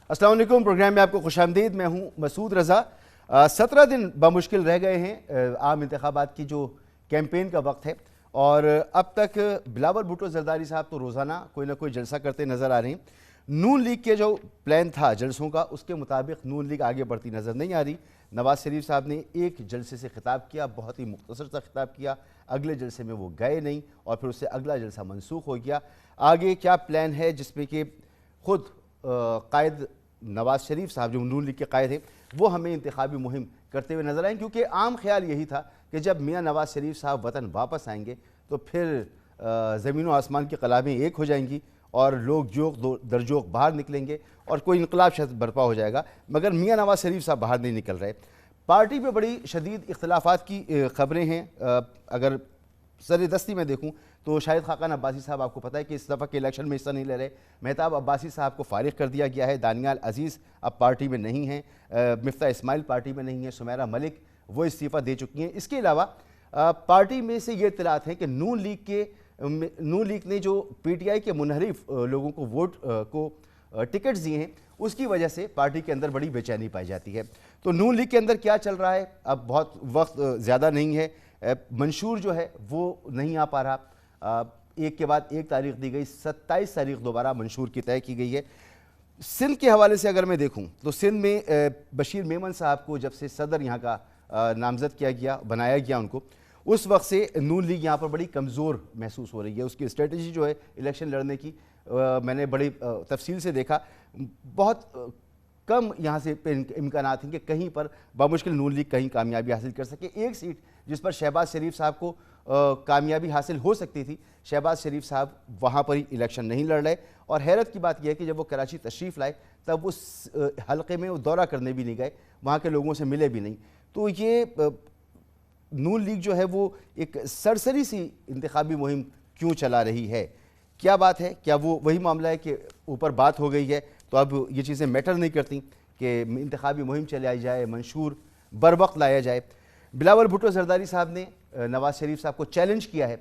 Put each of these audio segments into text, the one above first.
السلام علیکم، پروگرام میں آپ کو خوش آمدید۔ میں ہوں مسعود رضا۔ 17 دن بمشکل رہ گئے ہیں عام انتخابات کی جو کیمپین کا وقت ہے، اور اب تک بلاول بھٹو زرداری صاحب تو روزانہ کوئی نہ کوئی جلسہ کرتے نظر آ رہے ہیں۔ نون لیگ کے جو پلان تھا جلسوں کا، اس کے مطابق نون لیگ آگے بڑھتی نظر نہیں آ رہی۔ نواز شریف صاحب نے ایک جلسے سے خطاب کیا، بہت ہی مختصر سا خطاب کیا، اگلے جلسے میں وہ گئے نہیں، اور پھر اس سے اگلا جلسہ منسوخ ہو گیا۔ آگے کیا پلان ہے، جس میں کہ خود قائد نواز شریف صاحب جو نون لیگ کے قائد ہیں وہ ہمیں انتخابی مہم کرتے ہوئے نظر آئیں، کیونکہ عام خیال یہی تھا کہ جب میاں نواز شریف صاحب وطن واپس آئیں گے تو پھر زمین و آسمان کی قلابیں ایک ہو جائیں گی اور لوگ جوق در جوق باہر نکلیں گے اور کوئی انقلاب شاید برپا ہو جائے گا، مگر میاں نواز شریف صاحب باہر نہیں نکل رہے۔ پارٹی پہ بڑی شدید اختلافات کی خبریں ہیں۔ اگر سر دستی میں دیکھوں تو شاہد خاقان عباسی صاحب، آپ کو پتہ ہے کہ اس دفعہ کے الیکشن میں حصہ نہیں لے رہے۔ مہتاب عباسی صاحب کو فارغ کر دیا گیا ہے، دانیال عزیز اب پارٹی میں نہیں ہیں، مفتاح اسماعیل پارٹی میں نہیں ہیں، سمیرہ ملک وہ استعفیٰ دے چکی ہیں۔ اس کے علاوہ پارٹی میں سے یہ اطلاعات ہیں کہ نون لیگ نے جو پی ٹی آئی کے منحرف لوگوں کو ووٹ کو ٹکٹس دیے ہیں، اس کی وجہ سے پارٹی کے اندر بڑی بے چینی پائی جاتی ہے۔ تو نون لیگ کے اندر کیا چل رہا ہے، اب بہت وقت زیادہ نہیں ہے، منشور جو ہے وہ نہیں آ پا رہا، ایک کے بعد ایک تاریخ دی گئی، 27 تاریخ دوبارہ منشور کی طے کی گئی ہے۔ سندھ کے حوالے سے اگر میں دیکھوں تو سندھ میں بشیر میمن صاحب کو جب سے صدر یہاں کا نامزد کیا گیا، بنایا گیا ان کو، اس وقت سے نون لیگ یہاں پر بڑی کمزور محسوس ہو رہی ہے۔ اس کی اسٹریٹجی جو ہے الیکشن لڑنے کی، میں نے بڑی تفصیل سے دیکھا، بہت کم یہاں سے امکانات ہیں کہ کہیں پر بمشکل نون لیگ کہیں کامیابی حاصل کر سکے۔ ایک سیٹ جس پر شہباز شریف صاحب کو کامیابی حاصل ہو سکتی تھی، شہباز شریف صاحب وہاں پر ہی الیکشن نہیں لڑ رہے، اور حیرت کی بات یہ ہے کہ جب وہ کراچی تشریف لائے تب اس حلقے میں وہ دورہ کرنے بھی نہیں گئے، وہاں کے لوگوں سے ملے بھی نہیں۔ تو یہ نون لیگ جو ہے وہ ایک سرسری سی انتخابی مہم کیوں چلا رہی ہے؟ کیا بات ہے؟ کیا وہ وہی معاملہ ہے کہ اوپر بات ہو گئی ہے تو اب یہ چیزیں میٹر نہیں کرتی کہ انتخابی مہم چلائی جائے، منشور بر وقت لایا جائے؟ بلاول بھٹو زرداری صاحب نے نواز شریف صاحب کو چیلنج کیا ہے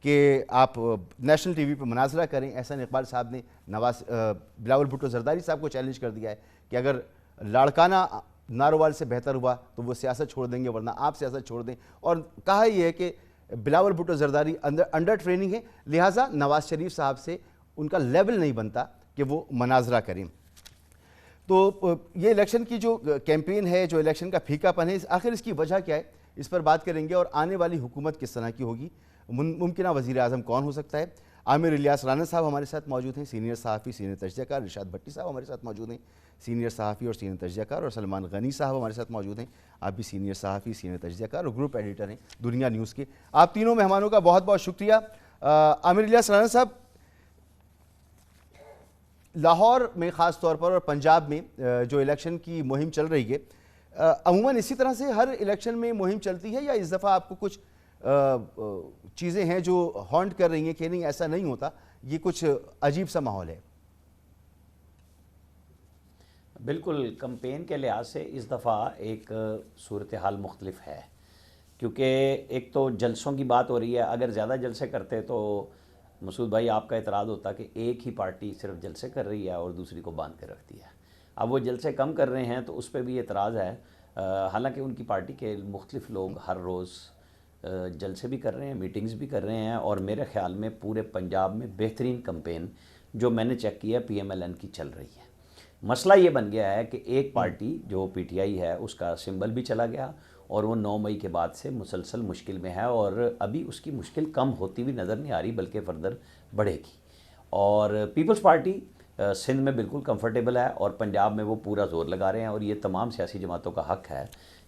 کہ آپ نیشنل ٹی وی پہ مناظرہ کریں۔ احسن اقبال صاحب نے بلاول بھٹو زرداری صاحب کو چیلنج کر دیا ہے کہ اگر لاڑکانہ ناروال سے بہتر ہوا تو وہ سیاست چھوڑ دیں گے، ورنہ آپ سیاست چھوڑ دیں، اور کہا یہ ہے کہ بلاول بھٹو زرداری انڈر ٹریننگ ہے، لہٰذا نواز شریف صاحب سے ان کا لیول نہیں بنتا کہ وہ مناظرہ کریں۔ تو یہ الیکشن کی جو کیمپین ہے، جو الیکشن کا پھیکا پن ہے، آخر اس کی وجہ کیا ہے، اس پر بات کریں گے، اور آنے والی حکومت کس طرح کی ہوگی، ممکنہ وزیر اعظم کون ہو سکتا ہے۔ عامر الیاس رانا صاحب ہمارے ساتھ موجود ہیں، سینئر صحافی، سینئر تجزیہ کار۔ ارشاد بھٹی صاحب ہمارے ساتھ موجود ہیں، سینئر صحافی اور سینئر تجزیہ کار۔ اور سلمان غنی صاحب ہمارے ساتھ موجود ہیں، آپ بھی سینئر صحافی، سینئر تجزیہ کار اور گروپ ایڈیٹر ہیں دنیا نیوز کے۔ آپ تینوں مہمانوں کا بہت بہت شکریہ۔ عامر الیاس رانا صاحب، لاہور میں خاص طور پر اور پنجاب میں جو الیکشن کی مہم چل رہی ہے، عموماً اسی طرح سے ہر الیکشن میں مہم چلتی ہے، یا اس دفعہ آپ کو کچھ چیزیں ہیں جو ہانٹ کر رہی ہیں کہ نہیں ایسا نہیں ہوتا، یہ کچھ عجیب سا ماحول ہے؟ بالکل، کمپین کے لحاظ سے اس دفعہ ایک صورتحال مختلف ہے، کیونکہ ایک تو جلسوں کی بات ہو رہی ہے۔ اگر زیادہ جلسے کرتے تو مسعود بھائی آپ کا اعتراض ہوتا کہ ایک ہی پارٹی صرف جلسے کر رہی ہے اور دوسری کو باندھ کے رکھتی ہے۔ اب وہ جلسے کم کر رہے ہیں تو اس پہ بھی اعتراض ہے، حالانکہ ان کی پارٹی کے مختلف لوگ ہر روز جلسے بھی کر رہے ہیں، میٹنگز بھی کر رہے ہیں، اور میرے خیال میں پورے پنجاب میں بہترین کمپین جو میں نے چیک کیا پی ایم ایل این کی چل رہی ہے۔ مسئلہ یہ بن گیا ہے کہ ایک پارٹی جو پی ٹی آئی ہے اس کا سمبل بھی چلا گیا، اور وہ 9 مئی کے بعد سے مسلسل مشکل میں ہے، اور ابھی اس کی مشکل کم ہوتی ہوئی نظر نہیں آ رہی بلکہ فردر بڑھے گی۔ اور پیپلز پارٹی سندھ میں بالکل کمفرٹیبل ہے، اور پنجاب میں وہ پورا زور لگا رہے ہیں، اور یہ تمام سیاسی جماعتوں کا حق ہے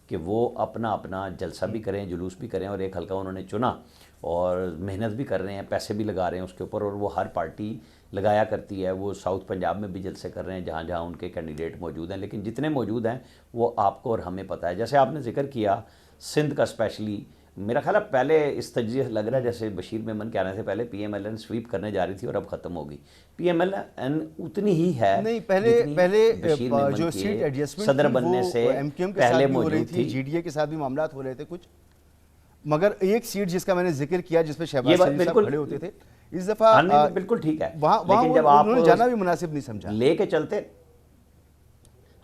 کہ وہ اپنا اپنا جلسہ بھی کریں، جلوس بھی کریں، اور ایک حلقہ انہوں نے چنا اور محنت بھی کر رہے ہیں، پیسے بھی لگا رہے ہیں اس کے اوپر، اور وہ ہر پارٹی لگایا کرتی ہے۔ وہ ساؤتھ پنجاب میں بھی جلسے کر رہے ہیں جہاں جہاں ان کے کینڈیڈیٹ موجود ہیں، لیکن جتنے موجود ہیں وہ آپ کو اور ہمیں پتہ ہے۔ جیسے آپ نے ذکر کیا سندھ کا اسپیشلی، میرا خیال ہے پہلے اس تجزیے سے لگ رہا ہے جیسے بشیر میمن کے آنے سے پہلے P M L N sweep کرنے جا رہی تھی اور اب ختم ہوگی۔ پی ایم ایل این اتنی ہی ہے نہیں، پہلے بشیر میمن جو سیٹ کے ایڈجسٹمنٹ صدر بننے سے پہلے موجود تھی، جی ڈی اے کے ساتھ بھی معاملات ہو رہے تھے کچھ، مگر ایک سیٹ جس کا میں نے ذکر کیا جس پہ شہباز شریف صاحب کھڑے ہوتے تھے، اس دفعہ بالکل ٹھیک ہے، وہاں لیکن جب آپ انہوں نے جانا بھی مناسب نہیں سمجھا، لے کے چلتے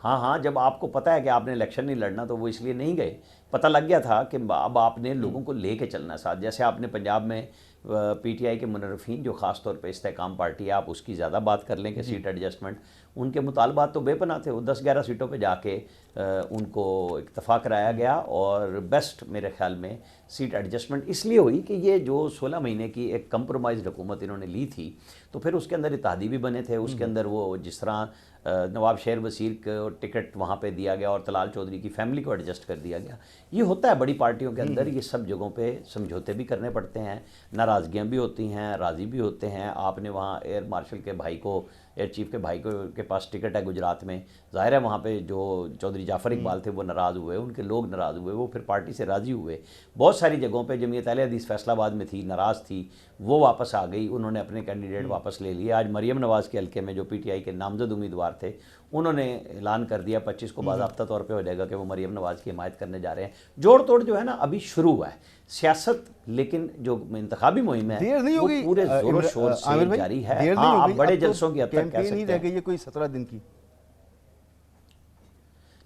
ہاں ہاں، جب آپ کو پتہ ہے کہ آپ نے الیکشن نہیں لڑنا تو وہ اس لیے نہیں گئے. پتہ لگ گیا تھا کہ اب آپ نے لوگوں کو لے کے چلنا ہے ساتھ. جیسے آپ نے پنجاب میں پی ٹی آئی کے منرفین جو خاص طور پہ استحکام پارٹی ہے، آپ اس کی زیادہ بات کر لیں کہ سیٹ ایڈجسٹمنٹ، ان کے مطالبات تو بے پناہ تھے. وہ 10-11 سیٹوں پہ جا کے ان کو اکتفا کرایا گیا، اور بیسٹ میرے خیال میں سیٹ ایڈجسٹمنٹ اس لیے ہوئی کہ یہ جو 16 مہینے کی ایک کمپرومائزڈ حکومت انہوں نے لی تھی، تو پھر اس کے اندر اتحادی بھی بنے تھے. اس کے اندر وہ جس طرح نواب شیر وزیر کو ٹکٹ وہاں پہ دیا گیا اور طلال چودھری کی فیملی کو ایڈجسٹ کر دیا گیا. یہ ہوتا ہے بڑی پارٹیوں کے اندر، یہ سب جگہوں پہ سمجھوتے بھی کرنے پڑتے ہیں، ناراضگیاں بھی ہوتی ہیں، راضی بھی ہوتے ہیں. آپ نے وہاں ایئر مارشل کے بھائی کو، ایئر چیف کے بھائی کے پاس ٹکٹ ہے گجرات میں، ظاہر ہے وہاں پہ جو چودھری جعفر اقبال تھے وہ ناراض ہوئے، ان کے لوگ ناراض ہوئے، وہ پھر پارٹی سے راضی ہوئے. بہت ساری جگہوں پہ جمعیت اہل حدیث فیصل آباد میں تھی، ناراض تھی، وہ واپس آ گئی، انہوں نے اپنے کینڈیڈیٹ واپس لے لیے. آج مریم نواز کے حلقے میں جو پی ٹی آئی کے نامزد امیدوار تھے، انہوں نے اعلان کر دیا 25 کو باضابطہ طور پہ ہو جائے گا کہ وہ مریم نواز کی حمایت کرنے جا رہے ہیں. جوڑ توڑ جو ہے نا ابھی شروع ہوا ہے سیاست، لیکن جو انتخابی مہم ہے وہ پورے زور و شور سے جاری ہے. ہاں، آپ بڑے جلسوں کی حد تک کہہ سکتے ہیں. یہ کوئی 17 دن کی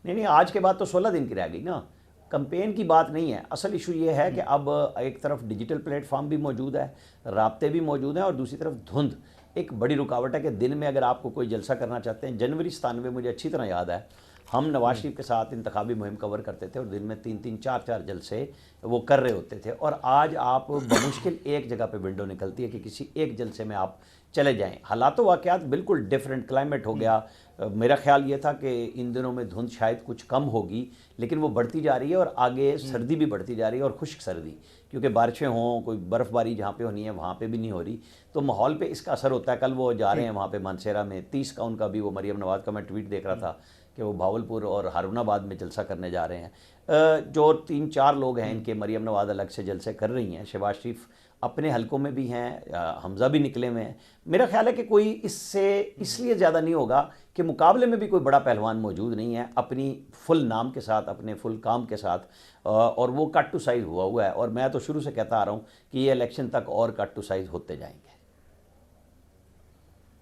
نہیں، آج کے بعد تو 16 دن کی رہ گئی نا. کمپین کی بات نہیں ہے، اصل ایشو یہ ہے کہ اب ایک طرف ڈیجیٹل پلیٹ فارم بھی موجود ہے، رابطے بھی موجود ہیں، اور دوسری طرف دھند ایک بڑی رکاوٹ ہے کہ دن میں اگر آپ کو کوئی جلسہ کرنا چاہتے ہیں. جنوری 97 مجھے اچھی طرح یاد ہے، ہم نواز شریف کے ساتھ انتخابی مہم کور کرتے تھے اور دن میں 3-3 4-4 جلسے وہ کر رہے ہوتے تھے. اور آج آپ بمشکل ایک جگہ پہ ونڈو نکلتی ہے کہ کسی ایک جلسے میں آپ چلے جائیں. حالات و واقعات بالکل ڈیفرنٹ، کلائمیٹ ہو گیا. میرا خیال یہ تھا کہ ان دنوں میں دھند شاید کچھ کم ہوگی، لیکن وہ بڑھتی جا رہی ہے، اور آگے سردی بھی بڑھتی جا رہی ہے، اور خشک سردی، کیونکہ بارشیں ہوں، کوئی برف باری جہاں پہ ہونی ہے وہاں پہ بھی نہیں ہو رہی، تو ماحول پہ اس کا اثر ہوتا ہے. کل وہ جا رہے ہیں وہاں پہ مانسیرا میں 30 کا ان کا بھی، وہ مریم نواز کا میں ٹویٹ دیکھ رہا تھا کہ وہ بھاولپور اور ہارون آباد میں جلسہ کرنے جا رہے ہیں. جو 3-4 لوگ ہیں ان کے، مریم نواز الگ سے جلسے کر رہی ہیں، شہباز شریف اپنے حلقوں میں بھی ہیں، حمزہ بھی نکلے ہوئے ہیں. میرا خیال ہے کہ کوئی اس سے اس لیے زیادہ نہیں ہوگا کہ مقابلے میں بھی کوئی بڑا پہلوان موجود نہیں ہے اپنی فل نام کے ساتھ، اپنے فل کام کے ساتھ، اور وہ کٹ ٹو سائز ہوا ہے. اور میں تو شروع سے کہتا آ رہا ہوں کہ یہ الیکشن تک اور کٹ ٹو سائز ہوتے جائیں گے.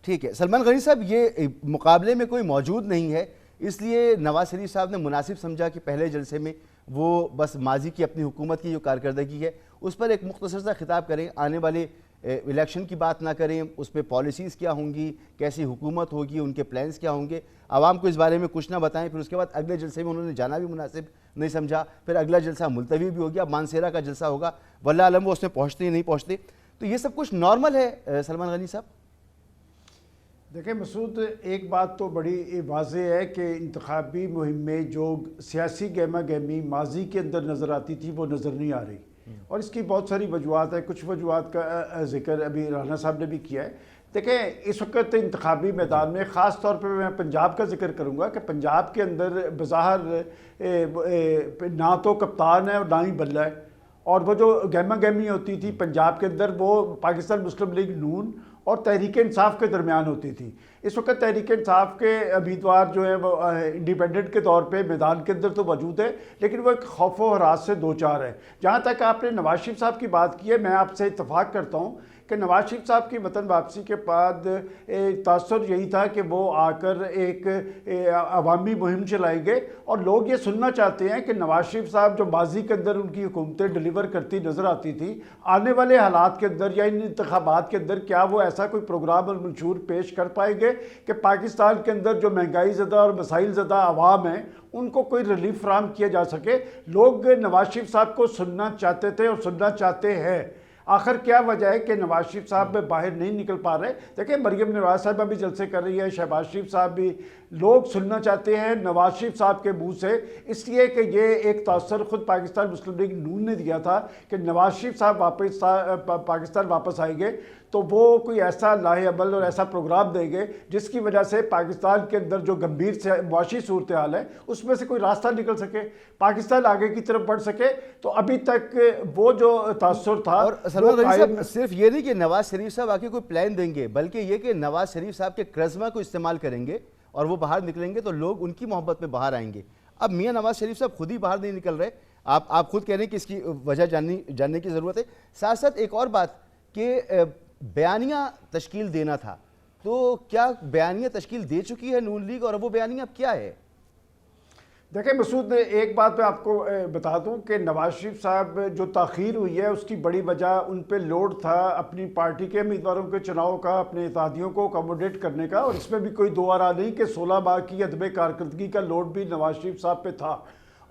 ٹھیک ہے سلمان غنی صاحب، یہ مقابلے میں کوئی موجود نہیں ہے، اس لیے نواز شریف صاحب نے مناسب سمجھا کہ پہلے جلسے میں وہ بس ماضی کی اپنی حکومت کی جو کارکردگی ہے اس پر ایک مختصر سا خطاب کریں، آنے والے الیکشن کی بات نہ کریں، اس پہ پالیسیز کیا ہوں گی، کیسی حکومت ہوگی، ان کے پلانز کیا ہوں گے، عوام کو اس بارے میں کچھ نہ بتائیں. پھر اس کے بعد اگلے جلسے میں انہوں نے جانا بھی مناسب نہیں سمجھا، پھر اگلا جلسہ ملتوی بھی ہو گیا، مانسیرا کا جلسہ ہوگا، واللہ عالم وہ اس میں پہنچتے ہی نہیں پہنچتے. تو یہ سب کچھ نارمل ہے سلمان غنی صاحب؟ دیکھیں مسعود، ایک بات تو بڑی واضح ہے کہ انتخابی مہم میں جو سیاسی گہما گہمی ماضی کے اندر نظر آتی تھی وہ نظر نہیں آ رہی، اور اس کی بہت ساری وجوہات ہیں. کچھ وجوہات کا ذکر ابھی رانا صاحب نے بھی کیا ہے. دیکھیں اس وقت انتخابی میدان میں خاص طور پہ میں پنجاب کا ذکر کروں گا کہ پنجاب کے اندر بظاہر نہ تو کپتان ہے اور نہ ہی بلہ ہے، اور وہ جو گہما گہمی ہوتی تھی پنجاب کے اندر وہ پاکستان مسلم لیگ نون اور تحریک انصاف کے درمیان ہوتی تھی. اس وقت تحریک انصاف کے امیدوار جو ہیں وہ انڈیپینڈنٹ کے طور پہ میدان کے اندر تو موجود ہے، لیکن وہ ایک خوف و ہراس سے دوچار ہے. جہاں تک آپ نے نواز شریف صاحب کی بات کی ہے، میں آپ سے اتفاق کرتا ہوں کہ نواز شریف صاحب کی وطن واپسی کے بعد تاثر یہی تھا کہ وہ آ کر ایک عوامی مہم چلائیں گے، اور لوگ یہ سننا چاہتے ہیں کہ نواز شریف صاحب جو ماضی کے اندر ان کی حکومتیں ڈیلیور کرتی نظر آتی تھی، آنے والے حالات کے اندر یا ان انتخابات کے اندر کیا وہ ایسا کوئی پروگرام اور منشور پیش کر پائیں گے کہ پاکستان کے اندر جو مہنگائی زدہ اور مسائل زدہ عوام ہیں ان کو کوئی ریلیف فراہم کیا جا سکے. لوگ نواز شریف صاحب کو سننا چاہتے تھے اور سننا چاہتے ہیں. آخر کیا وجہ ہے کہ نواز شریف صاحب باہر نہیں نکل پا رہے؟ دیکھیں مریم نواز صاحبہ بھی جلسے کر رہی ہے، شہباز شریف صاحب بھی، لوگ سننا چاہتے ہیں نواز شریف صاحب کے منہ سے، اس لیے کہ یہ ایک تاثر خود پاکستان مسلم لیگ نون نے دیا تھا کہ نواز شریف صاحب پاکستان واپس آئیں گے تو وہ کوئی ایسا لاہے عمل اور ایسا پروگرام دیں گے جس کی وجہ سے پاکستان کے اندر جو گمبھیر سے معاشی صورتحال ہے اس میں سے کوئی راستہ نکل سکے، پاکستان آگے کی طرف بڑھ سکے. تو ابھی تک وہ جو تاثر تھا، اور سلمان غنی صاحب صرف یہ نہیں کہ نواز شریف صاحب آگے کوئی پلان دیں گے، بلکہ یہ کہ نواز شریف صاحب کے کرزمہ کو استعمال کریں گے اور وہ باہر نکلیں گے تو لوگ ان کی محبت میں باہر آئیں گے. اب میاں نواز شریف صاحب خود ہی باہر نہیں نکل رہے، آپ خود کہہ رہے ہیں کہ اس کی وجہ جاننے کی ضرورت ہے. ساتھ ساتھ ایک اور بات کہ بیانیہ تشکیل دینا تھا، تو کیا بیانیہ تشکیل دے چکی ہے نون لیگ، اور وہ بیانیہ اب کیا ہے؟ دیکھیں مسعود، ایک بات میں آپ کو بتا دوں کہ نواز شریف صاحب جو تاخیر ہوئی ہے اس کی بڑی وجہ ان پہ لوڈ تھا اپنی پارٹی کے امیدواروں کے چناؤ کا، اپنے اتحادیوں کو اکوموڈیٹ کرنے کا، اور اس میں بھی کوئی دو آرا نہیں کہ 16 ماہ کی عدم کارکردگی کا لوڈ بھی نواز شریف صاحب پہ تھا،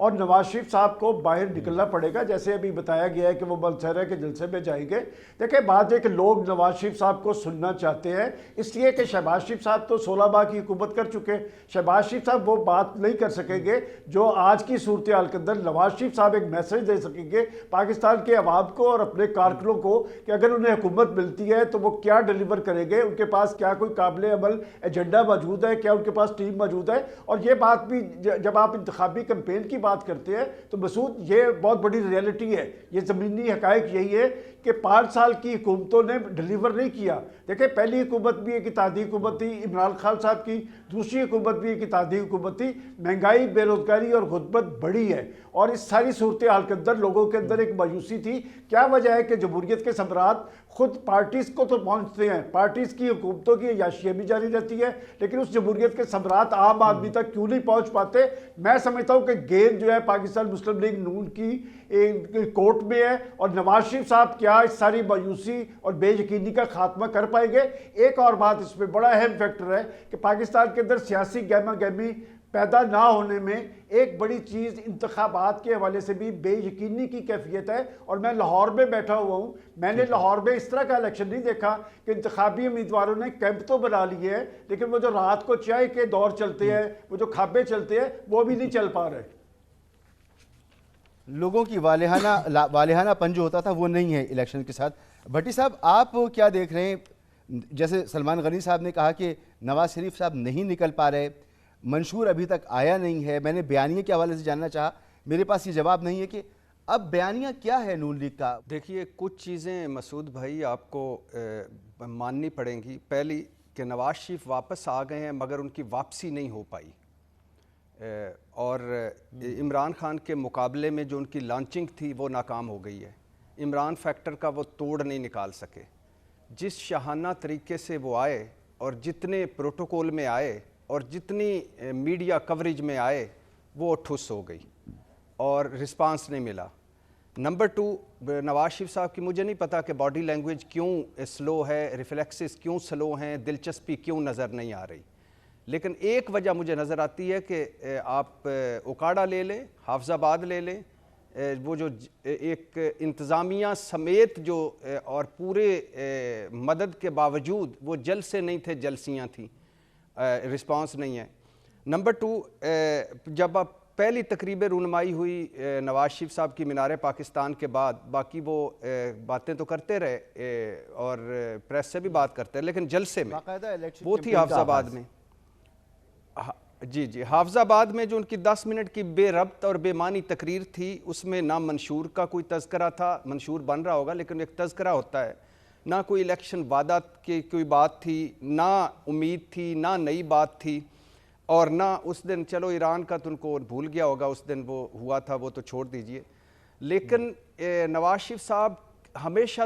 اور نواز شریف صاحب کو باہر نکلنا پڑے گا، جیسے ابھی بتایا گیا ہے کہ وہ ملچرہ کے جلسے میں جائیں گے۔ دیکھیں بات ہے کہ لوگ نواز شریف صاحب کو سننا چاہتے ہیں، اس لیے کہ شہباز شریف صاحب تو 16 ماہ کی حکومت کر چکے، شہباز شریف صاحب وہ بات نہیں کر سکیں گے جو آج کی صورتحال کے اندر نواز شریف صاحب ایک میسج دے سکیں گے پاکستان کے عوام کو اور اپنے کارکنوں کو کہ اگر انہیں حکومت ملتی ہے تو وہ کیا ڈیلیور کریں گے، ان کے پاس کیا کوئی قابل عمل ایجنڈا موجود ہے، کیا ان کے پاس ٹیم موجود ہے۔ اور یہ بات بھی جب آپ انتخابی کمپین کی بات کرتے ہیں تو مسعود یہ بہت بڑی ریئلٹی ہے، یہ زمینی حقائق یہی ہے کہ 5 سال کی حکومتوں نے ڈیلیور نہیں کیا۔ دیکھیں پہلی حکومت بھی ایک اتحادی حکومت تھی عمران خان صاحب کی، دوسری حکومت بھی ایک اتحادی حکومت تھی، مہنگائی، بے روزگاری اور غربت بڑی ہے، اور اس ساری صورتحال کے اندر لوگوں کے اندر ایک مایوسی تھی۔ کیا وجہ ہے کہ جمہوریت کے ثمرات خود پارٹیز کو تو پہنچتے ہیں، پارٹیز کی حکومتوں کی عیاشیاں بھی جاری رہتی ہے، لیکن اس جمہوریت کے ثمرات عام آدمی تک کیوں نہیں پہنچ پاتے؟ میں سمجھتا ہوں کہ گیند جو ہے پاکستان مسلم لیگ نون کی کورٹ میں ہے، اور نواز شریف صاحب کیا اس ساری مایوسی اور بے یقینی کا خاتمہ کر پائیں گے؟ ایک اور بات اس میں بڑا اہم فیکٹر ہے کہ پاکستان کے اندر سیاسی گہما گہمی پیدا نہ ہونے میں ایک بڑی چیز انتخابات کے حوالے سے بھی بے یقینی کی کیفیت ہے۔ اور میں لاہور میں بیٹھا ہوا ہوں، میں نے لاہور میں اس طرح کا الیکشن نہیں دیکھا کہ انتخابی امیدواروں نے کیمپ تو بنا لیے ہیں لیکن وہ جو رات کو چائے کے دور چلتے ہیں، وہ جو کھابے چلتے ہیں، وہ بھی نہیں چل پا رہے۔ لوگوں کی والہانہ پن جو ہوتا تھا وہ نہیں ہے الیکشن کے ساتھ۔ بھٹی صاحب آپ کیا دیکھ رہے ہیں؟ جیسے سلمان غنی صاحب نے کہا کہ نواز شریف صاحب نہیں نکل پا رہے، منشور ابھی تک آیا نہیں ہے، میں نے بیانیے کے حوالے سے جاننا چاہا، میرے پاس یہ جواب نہیں ہے کہ اب بیانیہ کیا ہے نون لیگ کا؟ دیکھیے کچھ چیزیں مسعود بھائی آپ کو ماننی پڑیں گی۔ پہلی کہ نواز شریف واپس آ گئے ہیں مگر ان کی واپسی نہیں ہو پائی، اور عمران خان کے مقابلے میں جو ان کی لانچنگ تھی وہ ناکام ہو گئی ہے۔ عمران فیکٹر کا وہ توڑ نہیں نکال سکے۔ جس شاہانہ طریقے سے وہ آئے اور جتنے پروٹوکول میں آئے اور جتنی میڈیا کوریج میں آئے وہ ٹھس ہو گئی اور رسپانس نہیں ملا۔ نمبر 2 نواز شریف صاحب کی مجھے نہیں پتا کہ باڈی لینگویج کیوں سلو ہے، ریفلیکسز کیوں سلو ہیں، دلچسپی کیوں نظر نہیں آ رہی، لیکن ایک وجہ مجھے نظر آتی ہے کہ آپ اوکاڑا لے لیں، حافظ آباد لے لیں، وہ جو ایک انتظامیہ سمیت جو اور پورے مدد کے باوجود وہ جلسے نہیں تھے، جلسیاں تھیں، رسپانس نہیں ہے۔ نمبر 2 جب اب پہلی تقریب رونمائی ہوئی نواز شریف صاحب کی مینار پاکستان کے بعد، باقی وہ باتیں تو کرتے رہے اور پریس سے بھی بات کرتے رہے، لیکن جلسے میں وہ تھی حافظ آباد میں، جی حافظ آباد میں جو ان کی 10 منٹ کی بے ربط اور بے معنی تقریر تھی، اس میں نہ منشور کا کوئی تذکرہ تھا، منشور بن رہا ہوگا لیکن ایک تذکرہ ہوتا ہے، نہ کوئی الیکشن وعدہ کی کوئی بات تھی، نہ امید تھی، نہ نئی بات تھی، اور نہ اس دن چلو ایران کا تو ان کو بھول گیا ہوگا، اس دن وہ ہوا تھا وہ تو چھوڑ دیجئے۔ لیکن نواز شریف صاحب ہمیشہ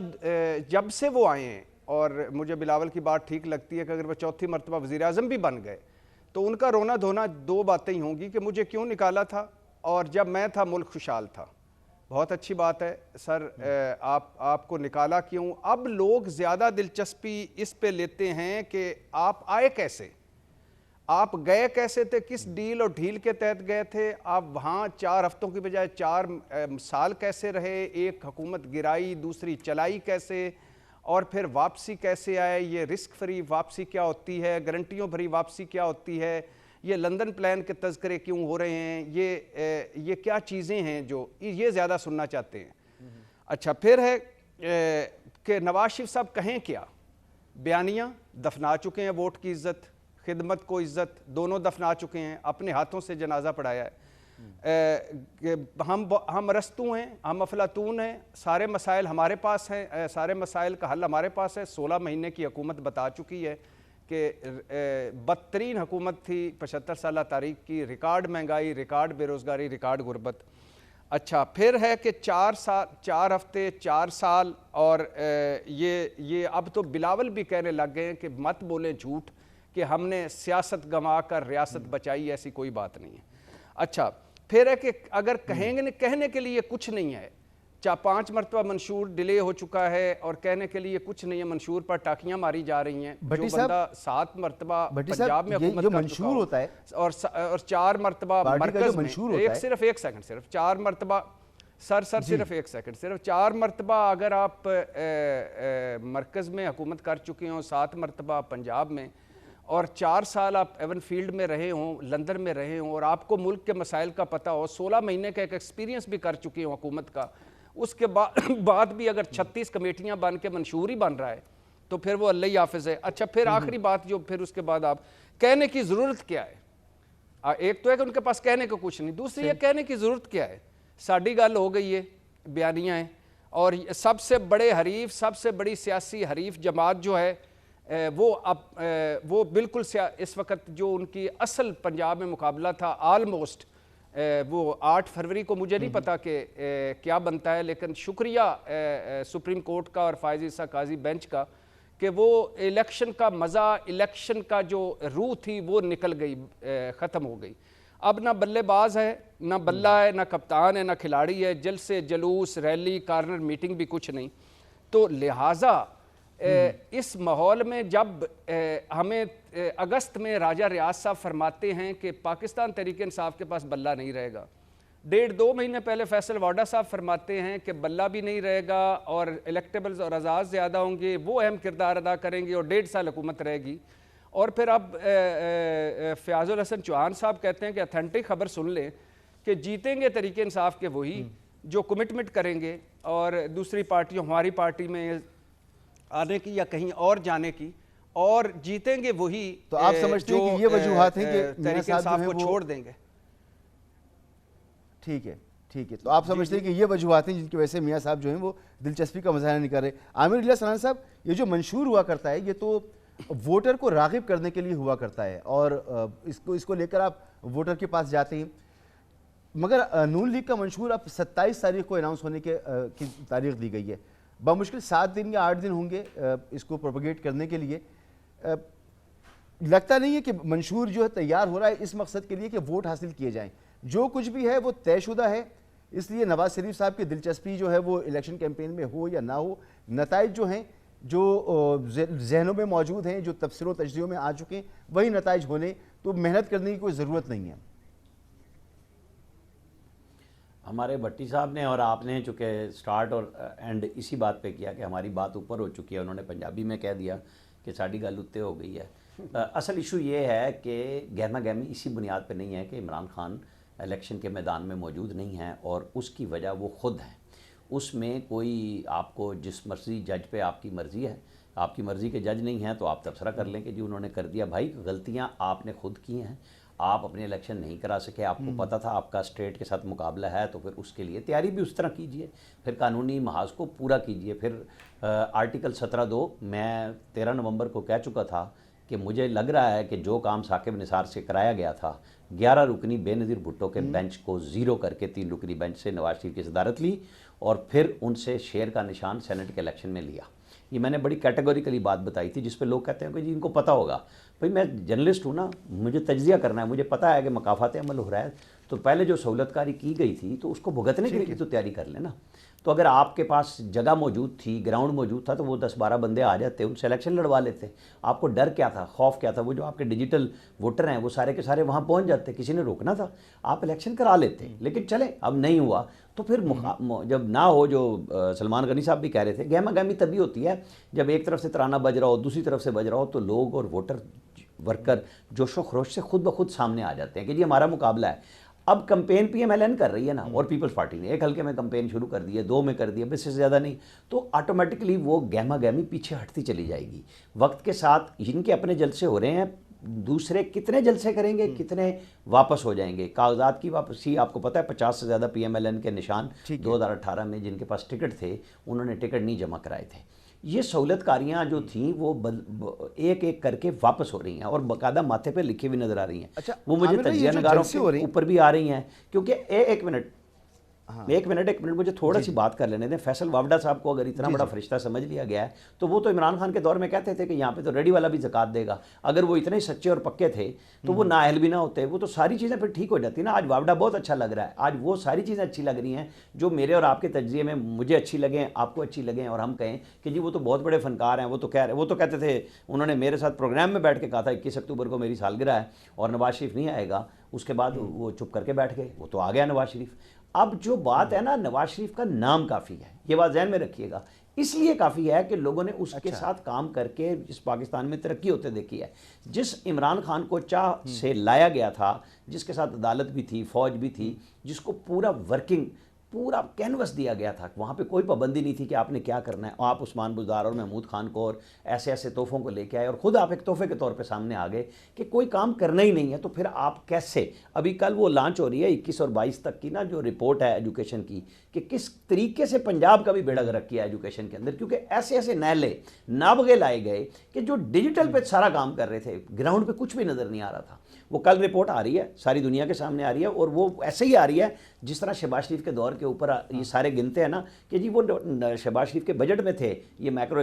جب سے وہ آئے ہیں، اور مجھے بلاول کی بات ٹھیک لگتی ہے کہ اگر وہ چوتھی مرتبہ وزیر اعظم بھی بن گئے تو ان کا رونا دھونا 2 باتیں ہی ہوں گی کہ مجھے کیوں نکالا تھا اور جب میں تھا ملک خوشحال تھا۔ بہت اچھی بات ہے سر، آپ کو نکالا کیوں؟ اب لوگ زیادہ دلچسپی اس پہ لیتے ہیں کہ آپ آئے کیسے، آپ گئے کیسے تھے، کس ڈیل اور ڈھیل کے تحت گئے تھے، آپ وہاں 4 ہفتوں کی بجائے 4 سال کیسے رہے، ایک حکومت گرائی دوسری چلائی کیسے، اور پھر واپسی کیسے آئے، یہ رسک فری واپسی کیا ہوتی ہے، گارنٹیوں بھری واپسی کیا ہوتی ہے، یہ لندن پلان کے تذکرے کیوں ہو رہے ہیں، یہ کیا چیزیں ہیں جو یہ زیادہ سننا چاہتے ہیں۔ اچھا پھر ہے کہ نواز شریف صاحب کہیں کیا، بیانیہ دفنا چکے ہیں، ووٹ کی عزت، خدمت کو عزت دونوں دفنا چکے ہیں، اپنے ہاتھوں سے جنازہ پڑھایا ہے۔ ہم رستو ہیں، ہم افلاطون ہیں، سارے مسائل ہمارے پاس ہیں، سارے مسائل کا حل ہمارے پاس ہے۔ 16 مہینے کی حکومت بتا چکی ہے کہ بدترین حکومت تھی 75 سالہ تاریخ کی، ریکارڈ مہنگائی، ریکارڈ بے روزگاری، ریکارڈ غربت۔ اچھا پھر ہے کہ 4 ہفتے 4 سال، اور یہ اب تو بلاول بھی کہنے لگ گئے ہیں کہ مت بولیں جھوٹ کہ ہم نے سیاست گنوا کر ریاست بچائی، ایسی کوئی بات نہیں ہے۔ اچھا پھر ہے کہ اگر کہیں گے کہنے کے لیے کچھ نہیں ہے، 5 مرتبہ منشور ڈیلے ہو چکا ہے اور کہنے کے لیے کچھ نہیں ہے، منشور پر ٹاکیاں ماری جا رہی ہیں، جو بندہ 7 مرتبہ پنجاب میں حکومت کر چکا ہوتا ہے اور 4 مرتبہ مرکز میں، صرف 1 سیکنڈ، صرف 4 مرتبہ صرف 1 سیکنڈ، صرف 4 مرتبہ اگر آپ مرکز میں حکومت کر چکے ہوں، 7 مرتبہ پنجاب میں، اور 4 سال آپ ایون فیلڈ میں رہے ہوں، لندن میں رہے ہوں، اور آپ کو ملک کے مسائل کا پتہ ہو، 16 مہینے کا ایک ایکسپیرینس بھی کر چکے ہوں حکومت کا، اس کے بعد بھی اگر 36 کمیٹیاں بن کے منشور ہی بن رہا ہے تو پھر وہ اللہ ہی حافظ ہے۔ اچھا پھر آخری بات جو پھر اس کے بعد آپ کہنے کی ضرورت کیا ہے؟ ایک تو ہے کہ ان کے پاس کہنے کو کچھ نہیں، دوسری یہ کہنے کی ضرورت کیا ہے؟ ساڑھی گل ہو گئی ہے، بیانیاں ہیں، اور سب سے بڑے حریف، سب سے بڑی سیاسی حریف جماعت جو ہے وہ بالکل اس وقت جو ان کی اصل پنجاب میں مقابلہ تھا آلموسٹ وہ 8 فروری کو، مجھے نہیں پتا کہ کیا بنتا ہے، لیکن شکریہ سپریم کورٹ کا اور فائز عیسیٰ قاضی بینچ کا کہ وہ الیکشن کا مزہ، الیکشن کا جو روح تھی وہ نکل گئی، ختم ہو گئی۔ اب نہ بلے باز ہے، نہ بلہ ہے، نہ کپتان ہے، نہ کھلاڑی ہے، جلسے جلوس ریلی کارنر میٹنگ بھی کچھ نہیں۔ تو لہٰذا اس ماحول میں جب ہمیں اگست میں راجہ ریاض صاحب فرماتے ہیں کہ پاکستان تحریک انصاف کے پاس بلہ نہیں رہے گا، 1.5-2 مہینے پہلے فیصل واڈا صاحب فرماتے ہیں کہ بلہ بھی نہیں رہے گا اور الیکٹیبلز اور اعزاز زیادہ ہوں گے، وہ اہم کردار ادا کریں گے اور 1.5 سال حکومت رہے گی، اور پھر اب فیاض الحسن چوہان صاحب کہتے ہیں کہ اتھینٹک خبر سن لیں کہ جیتیں گے تحریک انصاف کے وہی جو کمٹمنٹ کریں گے، اور دوسری پارٹیوں ہماری پارٹی میں آنے کی یا کہیں اور جانے کی، اور جیتیں گے وہی تو آپ سمجھتے ہیں کہ یہ وجوہات ہیں کہ تحریک انصاف کو چھوڑ دیں گے؟ ٹھیک ہے، تو آپ سمجھتے ہیں کہ یہ وجوہات ہیں جن کی وجہ سے میاں صاحب جو ہیں وہ دلچسپی کا مظاہرہ نہیں کر رہے۔ عامر الیاس سنان صاحب، یہ جو منشور ہوا کرتا ہے یہ تو ووٹر کو راغب کرنے کے لیے ہوا کرتا ہے، اور اس کو لے کر آپ ووٹر کے پاس جاتے ہیں، مگر نون لیگ کا منشور اب 27 تاریخ کو اناؤنس ہونے کی تاریخ دی گئی ہے، بمشکل 7 دن یا 8 دن ہوں گے اس کو پروپیگیٹ کرنے کے لیے۔ لگتا نہیں ہے کہ منشور جو ہے تیار ہو رہا ہے اس مقصد کے لیے کہ ووٹ حاصل کیے جائیں، جو کچھ بھی ہے وہ طے شدہ ہے، اس لیے نواز شریف صاحب کی دلچسپی جو ہے وہ الیکشن کیمپین میں ہو یا نہ ہو، نتائج جو ہیں جو ذہنوں میں موجود ہیں، جو تبصروں تجزیوں میں آ چکے ہیں، وہی نتائج ہونے، تو محنت کرنے کی کوئی ضرورت نہیں ہے۔ ہمارے بھٹی صاحب نے اور آپ نے چونکہ سٹارٹ اور اینڈ اسی بات پہ کیا کہ ہماری بات اوپر ہو چکی ہے، انہوں نے پنجابی میں کہہ دیا کہ ساڑھی گل اتتے ہو گئی ہے۔ اصل ایشو یہ ہے کہ گہما گہمی اسی بنیاد پہ نہیں ہے کہ عمران خان الیکشن کے میدان میں موجود نہیں ہیں، اور اس کی وجہ وہ خود ہیں۔ اس میں کوئی آپ کو جس مرضی جج پہ آپ کی مرضی ہے، آپ کی مرضی کے جج نہیں ہیں تو آپ تبصرہ کر لیں کہ جی انہوں نے کر دیا۔ بھائی غلطیاں آپ نے خود کی ہیں، آپ اپنے الیکشن نہیں کرا سکے، آپ کو پتہ تھا آپ کا اسٹیٹ کے ساتھ مقابلہ ہے، تو پھر اس کے لیے تیاری بھی اس طرح کیجئے، پھر قانونی محاذ کو پورا کیجئے۔ پھر آرٹیکل 17(2) میں 13 نومبر کو کہہ چکا تھا کہ مجھے لگ رہا ہے کہ جو کام ثاقب نثار سے کرایا گیا تھا، 11 رکنی بے نظیر بھٹو کے بینچ کو 0 کر کے 3 رکنی بینچ سے نواز شریف کی صدارت لی، اور پھر ان سے شیر کا نشان سینٹ کے الیکشن میں لیا۔ یہ میں نے بڑی کیٹیگوریکلی بات بتائی تھی، جس پہ لوگ کہتے ہیں کہ جی ان کو پتہ ہوگا۔ بھئی میں جرنلسٹ ہوں نا، مجھے تجزیہ کرنا ہے، مجھے پتہ ہے کہ مقافات عمل ہو رہا ہے، تو پہلے جو سہولت کاری کی گئی تھی تو اس کو بھگتنے کے لیے تو تیاری کر لینا۔ تو اگر آپ کے پاس جگہ موجود تھی، گراؤنڈ موجود تھا، تو وہ 10-12 بندے آ جاتے، ان سے الیکشن لڑوا لیتے۔ آپ کو ڈر کیا تھا، خوف کیا تھا؟ وہ جو آپ کے ڈیجیٹل ووٹر ہیں وہ سارے کے سارے وہاں پہنچ جاتے، کسی نے روکنا تھا، آپ الیکشن کرا لیتے۔ لیکن چلیں اب نہیں ہوا تو پھر جب نہ ہو، جو سلمان غنی صاحب بھی کہہ رہے تھے، گہما گہمی تبھی ہوتی ہے جب ایک طرف سے ترانہ بج رہا ہو، دوسری طرف سے بج رہا ہو، تو لوگ اور ووٹر ورکر جوش و خروش سے خود بخود سامنے آ جاتے ہیں کہ جی ہمارا مقابلہ ہے۔ اب campaign P M L N کر رہی ہے نا، اور پیپلز پارٹی نے ایک حلقے میں کمپین شروع کر دی ہے، 2 میں کر دی ہے، بس سے زیادہ نہیں، تو آٹومیٹکلی وہ گہما گہمی پیچھے ہٹتی چلی جائے گی۔ وقت کے ساتھ جن کے اپنے جلسے ہو رہے ہیں، دوسرے کتنے جلسے کریں گے، کتنے واپس ہو جائیں گے۔ کاغذات کی واپسی آپ کو پتہ ہے 50 سے زیادہ پی ایم ایل این کے نشان 2018 میں جن کے پاس ٹکٹ تھے انہوں نے ٹکٹ نہیں جمع کرائے تھے۔ یہ سہولت کاریاں جو تھیں وہ ایک ایک کر کے واپس ہو رہی ہیں، اور باقاعدہ ماتھے پہ لکھی ہوئی نظر آ رہی ہیں۔ وہ مجھے تجزیہ نگاروں کے اوپر بھی آ رہی ہیں، کیونکہ ایک منٹ ایک منٹ مجھے تھوڑا سی بات کر لینے دیں. فیصل وابڈا صاحب کو اگر اتنا بڑا فرشتہ سمجھ لیا گیا ہے تو وہ تو عمران خان کے دور میں کہتے تھے کہ یہاں پہ تو ریڈی والا بھی زکوٰۃ دے گا. اگر وہ اتنے سچے اور پکے تھے تو وہ نااہل بھی نہ ہوتے, وہ تو ساری چیزیں پھر ٹھیک ہو جاتی نا. آج وابڈا بہت اچھا لگ رہا ہے, آج وہ ساری چیزیں اچھی لگ رہی ہیں جو میرے اور آپ کے تجزیے میں مجھے اچھی لگیں, آپ کو اچھی لگیں, اور ہم کہیں کہ جی وہ تو بہت بڑے فنکار ہیں. وہ تو کہتے تھے, انہوں نے میرے ساتھ پروگرام میں بیٹھ کے کہا تھا 21 اکتوبر کو میری سالگرہ ہے اور نواز شریف نہیں آئے گا. اس کے بعد وہ چپ کر کے بیٹھ گئے, وہ تو آ گیا نواز شریف. اب جو بات ہے نا, نواز شریف کا نام کافی ہے, یہ بات ذہن میں رکھیے گا. اس لیے کافی ہے کہ لوگوں نے اس کے ساتھ کام کر کے جس پاکستان میں ترقی ہوتے دیکھی ہے, جس عمران خان کو چاہ سے لایا گیا تھا, جس کے ساتھ عدالت بھی تھی, فوج بھی تھی, جس کو پورا کینوس دیا گیا تھا, وہاں پہ کوئی پابندی نہیں تھی کہ آپ نے کیا کرنا ہے. آپ عثمان بزدار اور محمود خان کو اور ایسے تحفوں کو لے کے آئے, اور خود آپ ایک تحفے کے طور پہ سامنے آ گئے کہ کوئی کام کرنا ہی نہیں ہے. تو پھر آپ کیسے, ابھی کل وہ لانچ ہو رہی ہے 21 اور 22 تک کی نا جو رپورٹ ہے ایجوکیشن کی, کہ کس طریقے سے پنجاب کا بھی بیڑا غرق کیا ایجوکیشن کے اندر, کیونکہ ایسے نیلے نابغے لائے گئے کہ جو ڈیجیٹل پہ سارا کام کر رہے تھے, گراؤنڈ پہ کچھ بھی نظر نہیں آ رہا تھا. وہ کل رپورٹ آ رہی ہے, ساری دنیا کے سامنے آ رہی ہے, اور وہ ایسے ہی آ رہی ہے جس طرح شہباز شریف کے دور کے اوپر یہ سارے گنتے ہیں نا کہ جی وہ شہباز شریف کے بجٹ میں تھے یہ مائکرو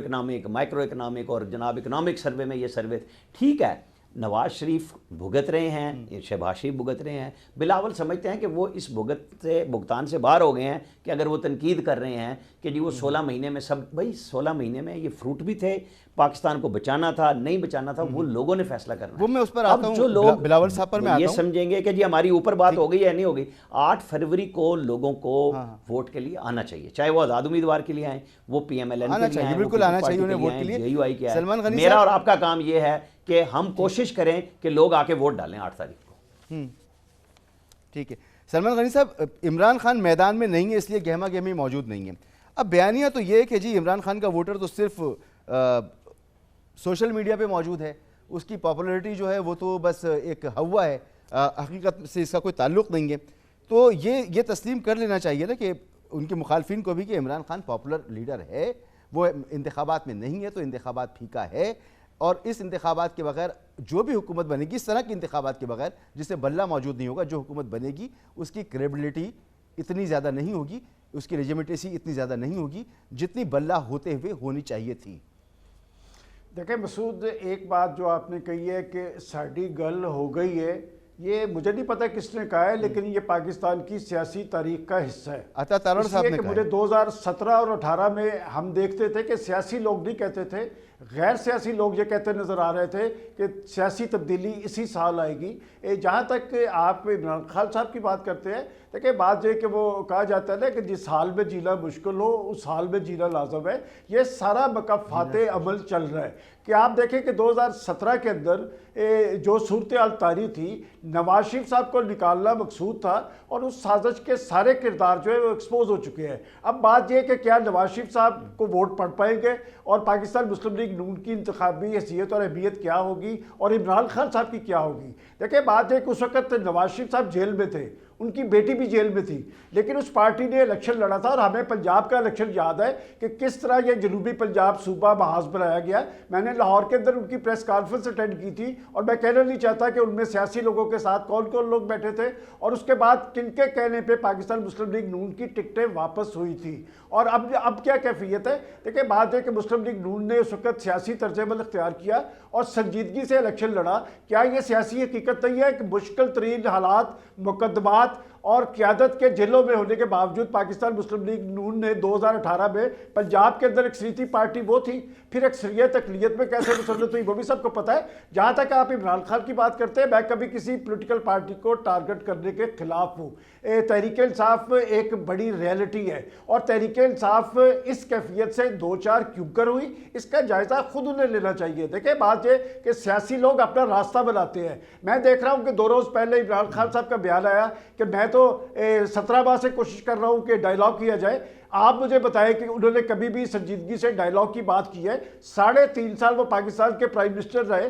اکنامک اور جناب اکنامک سروے میں یہ سروے. ٹھیک ہے, نواز شریف بھگت رہے ہیں, شہباز شریف بھگت رہے ہیں. بلاول سمجھتے ہیں کہ وہ اس بھگتان سے باہر ہو گئے ہیں, کہ اگر وہ تنقید کر رہے ہیں کہ جی وہ 16 مہینے میں بھائی 16 مہینے میں یہ فروٹ بھی تھے, پاکستان کو بچانا تھا نہیں بچانا تھا, وہ لوگوں نے فیصلہ کرنا ہے. وہ میں اس پر آتا ہوں, جو لوگ بلاول صاحب پر میں آتا ہوں, یہ سمجھیں گے کہ جی ہماری اوپر بات ہو گئی ہے نہیں ہو گئی. 8 فروری کو لوگوں کو ووٹ کے لیے آنا چاہیے, چاہے وہ آزاد امیدوار کے لیے آئیں, وہ پی ایم ایل این کے لیے آئیں, بالکل آنا چاہیے انہیں ووٹ کے لیے. جے یو آئی کے آئیں. سلمان غنی میرا اور آپ کا کام یہ ہے کہ ہم کوشش کریں کہ لوگ آ کے ووٹ ڈالیں 8 تاریخ کو. ٹھیک ہے سلمان غنی صاحب, عمران خان میدان میں نہیں ہے اس لیے گہما گہمی موجود نہیں ہے. اب بیانیہ تو یہ ہے کہ جی عمران خان کا ووٹر تو صرف سوشل میڈیا پہ موجود ہے, اس کی پاپولرٹی جو ہے وہ تو بس ایک ہوا ہے, حقیقت سے اس کا کوئی تعلق نہیں ہے. تو یہ تسلیم کر لینا چاہیے نا کہ ان کے مخالفین کو بھی کہ عمران خان پاپولر لیڈر ہے, وہ انتخابات میں نہیں ہے تو انتخابات پھیکا ہے, اور اس انتخابات کے بغیر جو بھی حکومت بنے گی, اس طرح کی انتخابات کے بغیر جس سے بلہ موجود نہیں ہوگا, جو حکومت بنے گی اس کی کریڈبلٹی اتنی زیادہ نہیں ہوگی, اس کی لیجیمیٹیسی اتنی زیادہ نہیں ہوگی جتنی بلہ ہوتے ہوئے ہونی چاہیے تھی. دیکھیں مسعود, ایک بات جو آپ نے کہی ہے کہ ساڑی گل ہو گئی ہے, یہ مجھے نہیں پتہ کس نے کہا ہے, لیکن یہ پاکستان کی سیاسی تاریخ کا حصہ ہے. عطا تارڑ صاحب نے کہا. مجھے 2017 اور 18 میں ہم دیکھتے تھے کہ سیاسی لوگ نہیں کہتے تھے, غیر سیاسی لوگ یہ کہتے نظر آ رہے تھے کہ سیاسی تبدیلی اسی سال آئے گی. جہاں تک آپ عمران خان صاحب کی بات کرتے ہیں, دیکھیں بات یہ کہ وہ کہا جاتا ہے نا کہ جس حال میں جینا مشکل ہو اس حال میں جینا لازم ہے. یہ سارا مکافات عمل چل رہا ہے کہ آپ دیکھیں کہ 2017 کے اندر جو صورتحال طاری تھی, نواز شریف صاحب کو نکالنا مقصود تھا, اور اس سازش کے سارے کردار جو ہے وہ ایکسپوز ہو چکے ہیں. اب بات یہ کہ کیا نواز شریف صاحب کو ووٹ پڑ پائیں گے, اور پاکستان مسلم لیگ نون کی انتخابی حیثیت اور اہمیت کیا ہوگی, اور عمران خان صاحب کی کیا ہوگی. دیکھیں بات یہ کہ اس وقت نواز شریف صاحب جیل میں تھے, ان کی بیٹی بھی جیل میں تھی, لیکن اس پارٹی نے الیکشن لڑا تھا. اور ہمیں پنجاب کا الیکشن یاد ہے کہ کس طرح یہ جنوبی پنجاب صوبہ محاذ بنایا گیا. میں نے لاہور کے اندر ان کی پریس کانفرنس اٹینڈ کی تھی, اور میں کہنا نہیں چاہتا کہ ان میں سیاسی لوگوں کے ساتھ کون کون لوگ بیٹھے تھے, اور اس کے بعد کن کے کہنے پہ پاکستان مسلم لیگ نون کی ٹکٹیں واپس ہوئی تھی. اور اب کیا کیفیت ہے, دیکھیں بات ہے کہ مسلم لیگ نون نے اس وقت سیاسی طرز عمل اختیار کیا اور سنجیدگی سے الیکشن لڑا. کیا یہ سیاسی حقیقت نہیں ہے کہ مشکل ترین حالات, مقدمات اور قیادت کے جیلوں میں ہونے کے باوجود پاکستان مسلم لیگ نون نے 2018 میں پنجاب کے اندر اکثریتی پارٹی وہ تھی, پھر اکثریت اقلیت میں کیسے مسلط ہوئی وہ بھی سب کو پتہ ہے. جہاں تک آپ عمران خان کی بات کرتے ہیں, میں کبھی کسی پولیٹیکل پارٹی کو ٹارگٹ کرنے کے خلاف ہوں. تحریک انصاف ایک بڑی ریئلٹی ہے, اور تحریک انصاف اس کیفیت سے دو چار کیوں کر ہوئی, اس کا جائزہ خود انہیں لینا چاہیے. دیکھیں بات یہ کہ سیاسی لوگ اپنا راستہ بناتے ہیں. میں دیکھ رہا ہوں کہ 2 روز پہلے عمران خان صاحب کا بیان آیا کہ میں تو 17 ماہ سے کوشش کر رہا ہوں کہ ڈائیلاگ کیا جائے. آپ مجھے بتائیں کہ انہوں نے کبھی بھی سنجیدگی سے ڈائیلاگ کی بات کی ہے؟ 3.5 سال وہ پاکستان کے پرائم منسٹر رہے.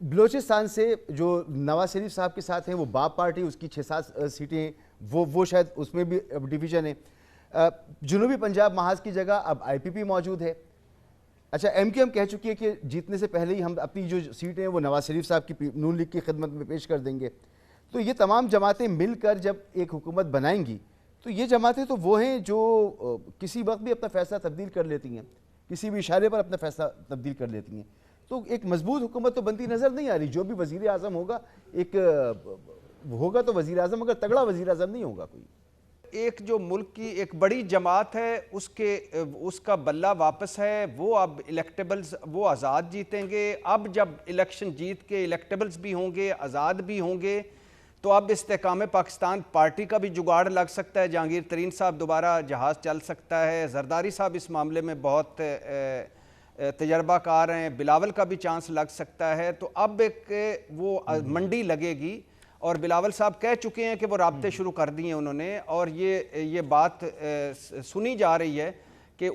بلوچستان سے جو نواز شریف صاحب کے ساتھ ہیں وہ باپ پارٹی، اس کی 6-7 سیٹیں ہیں، وہ شاید اس میں بھی ڈویژن ہے. جنوبی پنجاب محاذ کی جگہ اب آئی پی پی موجود ہے. اچھا ایم کیو ایم کہہ چکی ہے کہ جیتنے سے پہلے ہی ہم اپنی جو سیٹیں ہیں وہ نواز شریف صاحب کی نون لیگ کی خدمت میں پیش کر دیں گے. تو یہ تمام جماعتیں مل کر جب ایک حکومت بنائیں گی تو یہ جماعتیں تو وہ ہیں جو کسی وقت بھی اپنا فیصلہ تبدیل کر لیتی ہیں، کسی بھی اشارے پر اپنا فیصلہ تبدیل کر لیتی ہیں. تو ایک مضبوط حکومت تو بنتی نظر نہیں آ رہی. جو بھی وزیر اعظم ہوگا ہوگا تو وزیر اعظم، مگر تگڑا وزیر اعظم نہیں ہوگا کوئی. ایک جو ملک کی ایک بڑی جماعت ہے اس کا بلہ واپس ہے. وہ اب الیکٹیبلز وہ آزاد جیتیں گے. اب جب الیکشن جیت کے الیکٹیبلز بھی ہوں گے، آزاد بھی ہوں گے، تو اب استحکام پاکستان پارٹی کا بھی جگاڑ لگ سکتا ہے. جہانگیر ترین صاحب دوبارہ جہاز چل سکتا ہے. زرداری صاحب اس معاملے میں بہت تجربہ کار ہیں. بلاول کا بھی چانس لگ سکتا ہے. تو اب ایک وہ منڈی لگے گی، اور بلاول صاحب کہہ چکے ہیں کہ وہ رابطے شروع کر دیے انہوں نے، اور یہ بات سنی جا رہی ہے کہ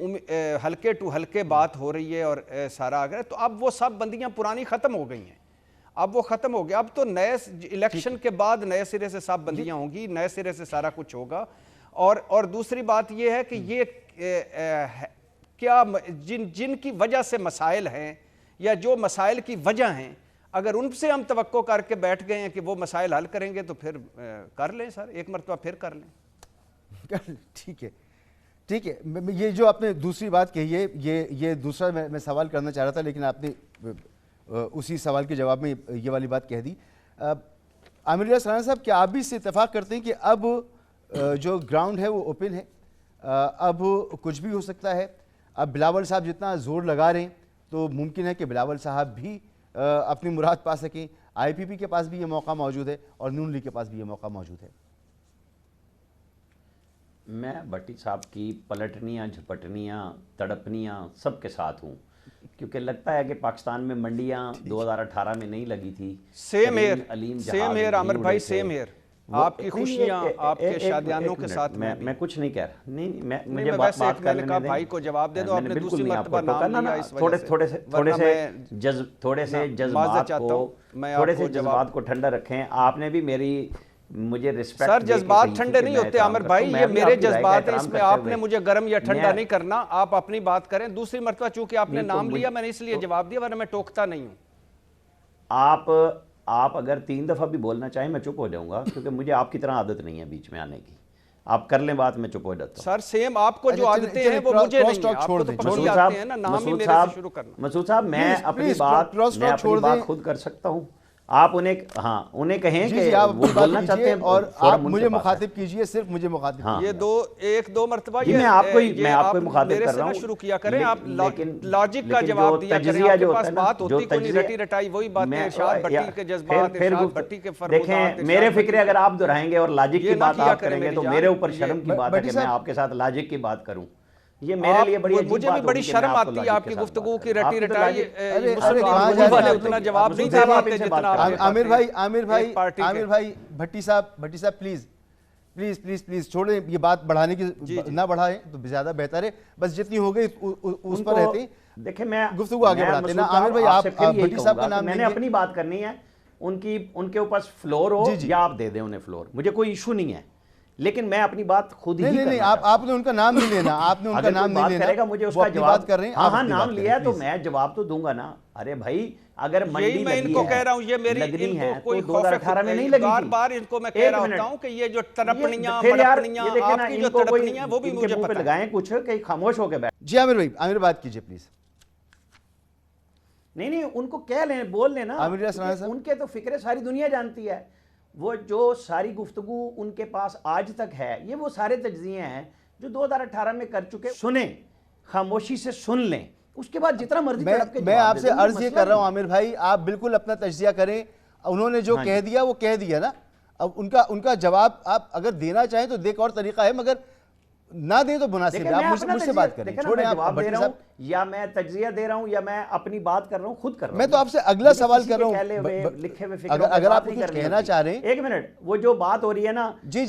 ہلکے ٹو ہلکے بات ہو رہی ہے اور سارا آگرہ. تو اب وہ سب بندیاں پرانی ختم ہو گئی ہیں. اب وہ ختم ہو گیا. اب تو نئے الیکشن کے بعد نئے سرے سے سب بندیاں ہوں گی، نئے سرے سے سارا کچھ ہوگا. اور دوسری بات یہ ہے کہ یہ کیا جن کی وجہ سے مسائل ہیں یا جو مسائل کی وجہ ہیں، اگر ان سے ہم توقع کر کے بیٹھ گئے ہیں کہ وہ مسائل حل کریں گے تو پھر کر لیں سر، ایک مرتبہ پھر کر لیں. ٹھیک ہے ٹھیک ہے. یہ جو آپ نے دوسری بات کہی ہے، یہ دوسرا میں سوال کرنا چاہ رہا تھا، لیکن آپ نے اسی سوال کے جواب میں یہ والی بات کہہ دی. عامر ریاض رانا صاحب، کیا آپ بھی اس سے اتفاق کرتے ہیں کہ اب جو گراؤنڈ ہے وہ اوپن ہے، اب کچھ بھی ہو سکتا ہے؟ اب بلاول صاحب جتنا زور لگا رہے ہیں تو ممکن ہے کہ بلاول صاحب بھی اپنی مراد پا سکیں. آئی پی پی کے پاس بھی یہ موقع موجود ہے اور نون لیگ کے پاس بھی یہ موقع موجود ہے. میں بھٹی صاحب کی پلٹنیاں، جھپٹنیاں، تڑپنیاں سب کے ساتھ ہوں، کیونکہ لگتا ہے کہ پاکستان میں منڈیاں 2018 میں نہیں لگی تھی. سیم ہیئر عامر بھائی، سیم ہیئر. آپ کی خوشیاں، آپ کے شادیانوں کے ساتھ میں کچھ نہیں کہہ رہا. نہیں، مجھے بات کرنے دیں. بھائی کو جواب دے دو. آپ نے دوسری مرتبہ نام لیا اس وجہ سے. تھوڑے سے جذبات کو ٹھنڈا رکھیں. آپ نے بھی مجھے رسپیکٹ. سر جذبات ٹھنڈے نہیں ہوتے عامر بھائی، یہ میرے جذبات ہیں، اس میں آپ نے مجھے گرم یا ٹھنڈا نہیں کرنا. آپ اپنی بات کریں. دوسری مرتبہ چونکہ آپ نے نام لیا میں نے اس لیے جواب دیا، ورنہ میں ٹوکتا نہیں ہوں. آپ اگر 3 دفعہ بھی بولنا چاہیں میں چپ ہو جاؤں گا، کیونکہ مجھے آپ کی طرح عادت نہیں ہے بیچ میں آنے کی. آپ کر لیں بات، میں چپ ہو جاتا ہوں. سر سیم آپ کو جو عادتیں ہیں وہ مجھے نہیں ہیں. آپ کو تو پکی آتے ہیں نا، نام ہی میرے سے شروع کرنا. مسعود صاحب، میں اپنی بات خود کر سکتا ہوں. آپ انہیں کہیں کہ وہ بولنا چاہتے ہیں اور آپ مجھے مخاطب کیجئے، صرف مجھے مخاطب. یہ ایک دو مرتبہ میں آپ کو مخاطب کر رہا ہوں. شروع کیا کریں آپ، لاجک کا جواب دیا کریں. آپ کے پاس بات ہوتی کوئی نہیں، رٹی رٹائی وہی باتیں. ارشاد بھٹی کے جذبات، ارشاد بھٹی کے فرمودات. دیکھیں میرے فکرے اگر آپ دہرائیں گے اور لاجک کی بات آپ کریں گے تو میرے اوپر شرم کی بات ہے کہ میں آپ کے ساتھ لاجک کی بات کروں. یہ میرے لیے بڑی عجیب بات ہوگی. مجھے بھی بڑی شرم آتی ہے آپ کی گفتگو کی رٹی رٹائی. اتنا جواب نہیں دے پاتے جتنا آپ. عامر بھائی، بھٹی صاحب پلیز چھوڑیں یہ بات، بڑھانے کی نہ بڑھائیں تو زیادہ بہتر ہے. بس جتنی ہو گئی اس پر رہتے ہیں. دیکھیں میں گفتگو آگے بڑھاتے ہیں نا. عامر بھائی آپ بھٹی صاحب کا نام میں نے اپنی بات کرنی ہے. ان کے اوپر فلور ہو یا آپ دے دیں انہیں فلور، مجھے کوئی ایشو نہیں ہے، لیکن میں اپنی بات خود ہی نہیں آپ نے ان کا نام نہیں لینا. آپ نے ان کا نام نہیں لینا. کرے گا مجھے اس کا جواب کر رہے ہیں. ہاں نام لیا تو میں جواب تو دوں گا نا. ارے بھائی اگر منڈی میں ان کو کہہ رہا ہوں، یہ میری ان کو کوئی 2018 میں نہیں لگی تھی. بار ان کو میں کہہ رہا ہوتا ہوں کہ یہ جو تڑپنیاں مڑپنیاں آپ کی جو تڑپنیاں وہ بھی مجھے پتہ ہے. لگائیں کچھ کہ خاموش ہو کے بیٹھ. جی عامر بھائی، عامر بات کیجئے پلیز. نہیں ان کو کہہ لیں، بول لیں نا. ان کے تو فکرے ساری دنیا جانتی ہے. وہ جو ساری گفتگو ان کے پاس آج تک ہے، یہ وہ سارے تجزیے ہیں جو 2018 میں کر چکے. سنیں، خاموشی سے سن لیں، اس کے بعد جتنا مرضی میں آپ سے عرض یہ کر رہا ہوں عامر بھائی، آپ بالکل اپنا تجزیہ کریں. انہوں نے جو کہہ دیا وہ کہہ دیا نا. اب ان کا جواب آپ اگر دینا چاہیں تو دیکھ اور طریقہ ہے، مگر نہ دیں تو مناسب ہے. آپ مجھ سے بات کریں. چھوڑیں آپ دے رہا ہوں یا میں تجزیہ دے رہا ہوں یا میں اپنی بات کر رہا ہوں، خود کر رہا ہوں. میں تو آپ سے اگلا سوال کر رہا ہوں. اگر آپ کچھ کہنا چاہ رہے ہیں. ایک منٹ، وہ جو بات ہو رہی ہے نا، جو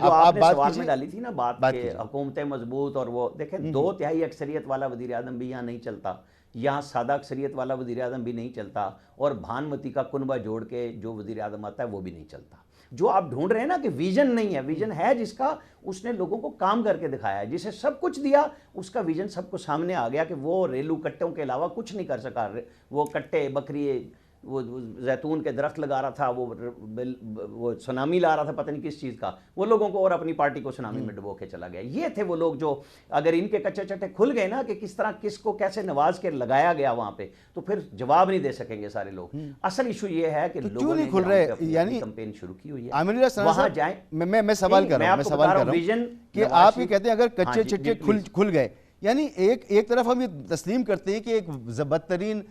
آپ نے سوال میں ڈالی تھی نا بات کہ حکومتیں مضبوط، اور وہ دیکھیں 2/3 اکثریت والا وزیر اعظم بھی یہاں نہیں چلتا. یہاں سادہ اکثریت والا وزیر اعظم بھی نہیں چلتا اور بھانمتی کا کنبہ جوڑ کے جو وزیر اعظم آتا ہے وہ بھی نہیں چلتا. جو آپ ڈھونڈ رہے ہیں نا کہ ویژن نہیں ہے, ویژن ہے جس کا اس نے لوگوں کو کام کر کے دکھایا ہے, جسے سب کچھ دیا اس کا ویژن سب کو سامنے آ گیا کہ وہ ریلو کٹوں کے علاوہ کچھ نہیں کر سکا. وہ کٹے بکری, وہ زیتون کے درخت لگا رہا تھا, وہ سونامی لا رہا تھا پتہ نہیں کس چیز کا, وہ لوگوں کو اور اپنی پارٹی کو سونامی میں ڈبو کے چلا گیا. یہ تھے وہ لوگ جو اگر ان کے کچے چٹے کھل گئے نا کہ کس طرح کس کو کیسے نواز کے لگایا گیا وہاں پہ, تو پھر جواب نہیں دے سکیں گے سارے لوگ. اصل ایشو یہ ہے کہ لوگوں نے کھل رہے یعنی کمپین شروع کی ہوئی ہے, وہاں جائیں. میں سوال کر رہا ہوں کہ آپ یہ کہتے ہیں اگر کچے چٹے کھل گئے, یعنی ایک طرف ہم یہ تسلیم کرتے ہیں کہ ایک بدترین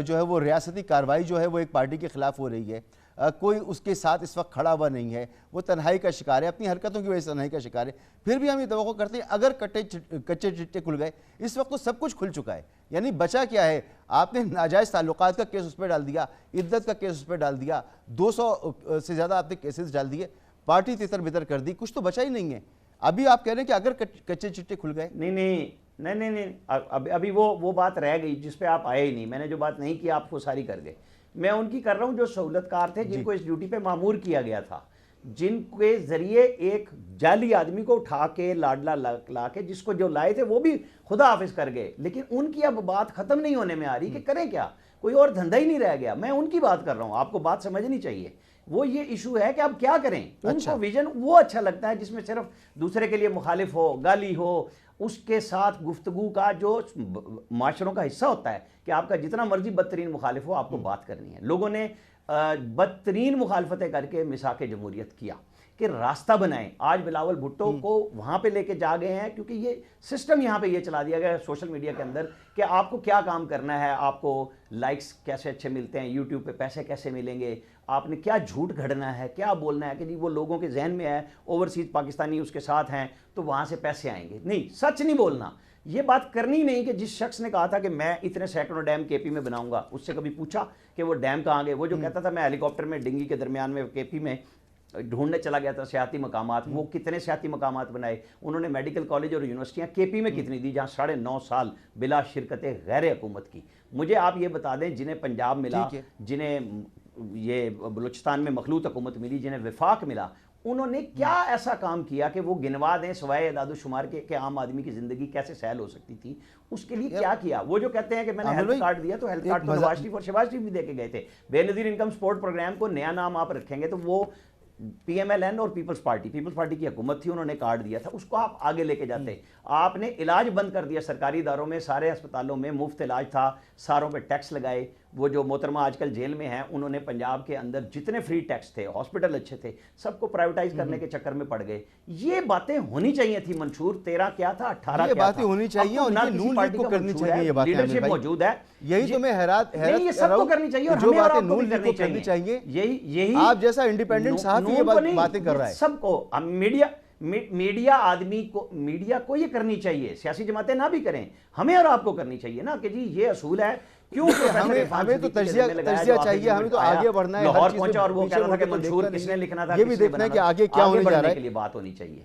جو ہے وہ ریاستی کارروائی جو ہے وہ ایک پارٹی کے خلاف ہو رہی ہے, کوئی اس کے ساتھ اس وقت کھڑا ہوا نہیں ہے, وہ تنہائی کا شکار ہے, اپنی حرکتوں کی وجہ سے تنہائی کا شکار ہے. پھر بھی ہم یہ توقع کرتے ہیں اگر کچے چٹے کھل گئے, اس وقت تو سب کچھ کھل چکا ہے, یعنی بچا کیا ہے؟ آپ نے ناجائز تعلقات کا کیس اس پہ ڈال دیا, عدت کا کیس اس پہ ڈال دیا, 200 سے زیادہ آپ نے کیسز ڈال دیے, پارٹی تتر بتر کر دی, کچھ تو بچا ہی نہیں ہے. ابھی آپ کہہ رہے ہیں کہ اگر کچے چٹے کھل گئے. نہیں, ابھی وہ بات رہ گئی جس پہ آپ آئے ہی نہیں. میں نے جو بات نہیں کی آپ کو ساری کر گئے. میں ان کی کر رہا ہوں جو سہولت کار تھے, جن کو اس ڈیوٹی پہ مامور کیا گیا تھا, جن کے ذریعے ایک جعلی آدمی کو اٹھا کے لاڈلا لا کے, جس کو جو لائے تھے وہ بھی خدا حافظ کر گئے, لیکن ان کی اب بات ختم نہیں ہونے میں آ رہی کہ کریں کیا, کوئی اور دھندا ہی نہیں رہ گیا. میں ان کی بات کر رہا ہوں, آپ کو بات سمجھنی چاہیے. وہ یہ ایشو ہے کہ اب کیا کریں. ان کو ویژن وہ اچھا لگتا ہے جس میں صرف دوسرے کے لیے مخالف ہو, گالی ہو, اس کے ساتھ گفتگو کا جو معاشروں کا حصہ ہوتا ہے کہ آپ کا جتنا مرضی بدترین مخالف ہو آپ کو بات کرنی ہے. لوگوں نے بدترین مخالفتیں کر کے مساق جمہوریت کیا کہ راستہ بنائیں. آج بلاول بھٹو کو وہاں پہ لے کے جا گئے ہیں کیونکہ یہ سسٹم یہاں پہ یہ چلا دیا گیا ہے سوشل میڈیا کے اندر کہ آپ کو کیا کام کرنا ہے, آپ کو لائکس کیسے اچھے ملتے ہیں, یوٹیوب پہ پیسے کیسے ملیں گے, آپ نے کیا جھوٹ گھڑنا ہے, کیا بولنا ہے کہ جی وہ لوگوں کے ذہن میں ہے اوورسیز پاکستانی اس کے ساتھ ہیں تو وہاں سے پیسے آئیں گے. نہیں, سچ نہیں بولنا, یہ بات کرنی نہیں. کہ جس شخص نے کہا تھا کہ میں اتنے سینکڑوں ڈیم کے پی میں بناؤں گا, اس سے کبھی پوچھا کہ وہ ڈیم کہاں گئے؟ وہ جو کہتا تھا میں ہیلی کاپٹر میں ڈنگی کے درمیان میں کے پی میں ڈھونڈنے چلا گیا تھا سیاحتی مقامات, وہ کتنے سیاحتی مقامات بنائے انہوں نے, میڈیکل کالج اور یونیورسٹیاں کے پی میں کتنی دی جہاں 9.5 سال بلا شرکت غیر حکومت کی. مجھے آپ یہ بتا دیں جنہیں پنجاب ملا, جنہیں یہ بلوچستان میں مخلوط حکومت ملی, جنہیں وفاق ملا, انہوں نے کیا ایسا کام کیا کہ وہ گنوا دیں سوائے اعداد و شمار کے کہ عام آدمی کی زندگی کیسے سہل ہو سکتی تھی؟ اس کے لیے کیا کیا؟ وہ جو کہتے ہیں کہ میں نے ہیلتھ کارڈ دیا, تو ہیلتھ کارڈ تو نواز شریف اور شہباز شریف بھی دے کے گئے تھے. بے نظیر انکم سپورٹ پروگرام کو نیا نام آپ رکھیں گے تو وہ پی ایم ایل این اور پیپلز پارٹی کی حکومت تھی, انہوں نے کارڈ دیا تھا, اس کو آپ آگے لے کے جاتے. آپ نے علاج بند کر دیا سرکاری اداروں میں, سارے ہسپتالوں میں مفت علاج تھا, ساروں پہ ٹیکس لگائے. وہ جو محترمہ آج کل جیل میں ہیں انہوں نے پنجاب کے اندر جتنے فری ٹیکس تھے, ہاسپٹل اچھے تھے, سب کو پرائیویٹائز کرنے کے چکر میں پڑ گئے. یہ باتیں ہونی چاہیے تھی منشور. 13 کیا تھا, 18 یہ باتیں ہونی چاہیے اور یہ نون لیگ کو کرنی چاہیے. یہ باتیں لیڈرشپ موجود ہے, یہی تو میں حیرت یہ سب کو کرنی چاہیے, اور جو ہمیں اور باتیں آپ کو نون لیگ کو کرنی چاہیے. یہی آپ جیسا انڈیپینڈنٹ صحافی یہ باتیں کر رہا ہے. سب کو میڈیا آدمی کو, میڈیا کو یہ کرنی چاہیے, سیاسی جماعتیں نہ بھی کریں, ہمیں اور آپ کو کرنی چاہیے نا کہ جی یہ اصول ہے. کیوں ہمیں تو تجزیہ چاہیے, ہمیں تو آگے بڑھنا ہے. لاہور پہنچا اور وہ کہہ رہا تھا کہ منشور کس نے لکھنا تھا, یہ بھی دیکھنا ہے کہ آگے کیا ہونے جا رہا ہے, کے لیے بات ہونی چاہیے.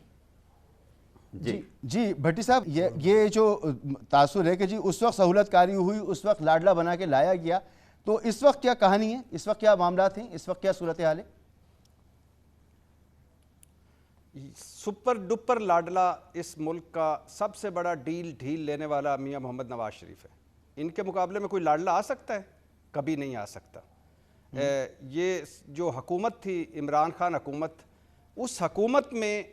جی بھٹی صاحب, یہ جو تاثر ہے کہ جی اس وقت سہولت کاری ہوئی, اس وقت لاڈلا بنا کے لایا گیا, تو اس وقت کیا کہانی ہے, اس وقت کیا معاملات ہیں, اس وقت کیا صورتحال ہے؟ سپر ڈپر لاڈلا اس ملک کا سب سے بڑا ڈھیل لینے والا میاں محمد نواز شریف ہے. ان کے مقابلے میں کوئی لاڈلا آ سکتا ہے؟ کبھی نہیں آ سکتا. یہ جو حکومت تھی عمران خان حکومت, اس حکومت میں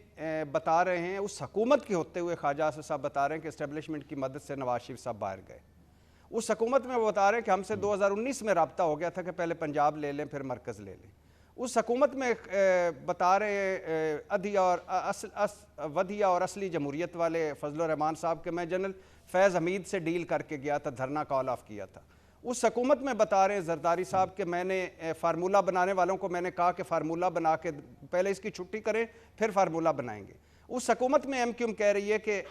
بتا رہے ہیں, اس حکومت کے ہوتے ہوئے خواجہ آصف صاحب بتا رہے ہیں کہ اسٹیبلشمنٹ کی مدد سے نواز شریف صاحب باہر گئے. اس حکومت میں وہ بتا رہے ہیں کہ ہم سے 2019 میں رابطہ ہو گیا تھا کہ پہلے پنجاب لے لیں پھر مرکز لے لیں. اس حکومت میں بتا رہے ہیں ودھیا اور اصلی جمہوریت والے فضل الرحمان صاحب کہ میں جنرل فیض حمید سے ڈیل کر کے گیا تھا, دھرنا کال آف کیا تھا. اس حکومت میں بتا رہے ہیں زرداری صاحب کہ میں نے فارمولہ بنانے والوں کو میں نے کہا کہ فارمولہ بنا کے پہلے اس کی چھٹی کریں پھر فارمولہ بنائیں گے. اس حکومت میں ایم کیو ایم کہہ رہی ہے کہ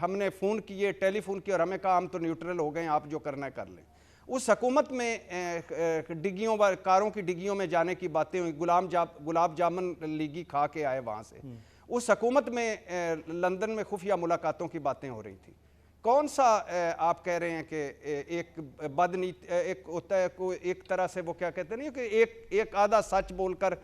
ہم نے فون کیے, ٹیلی فون کیا, اور ہمیں کہا ہم تو نیوٹرل ہو گئے ہیں, آپ جو کرنا ہے کر لیں. اس حکومت میں ڈگیوں کاروں کی ڈگیوں میں جانے کی باتیں ہوئی, گلاب جامن لیگی کھا کے آئے وہاں سے. اس حکومت میں لندن میں خفیہ ملاقاتوں کی باتیں ہو رہی تھیں. کون سا آپ کہہ رہے ہیں کہ ایک بدنیتی ایک ہوتا ہے کوئی ایک طرح سے وہ کیا کہتے ہیں کہ ایک آدھا سچ بول کر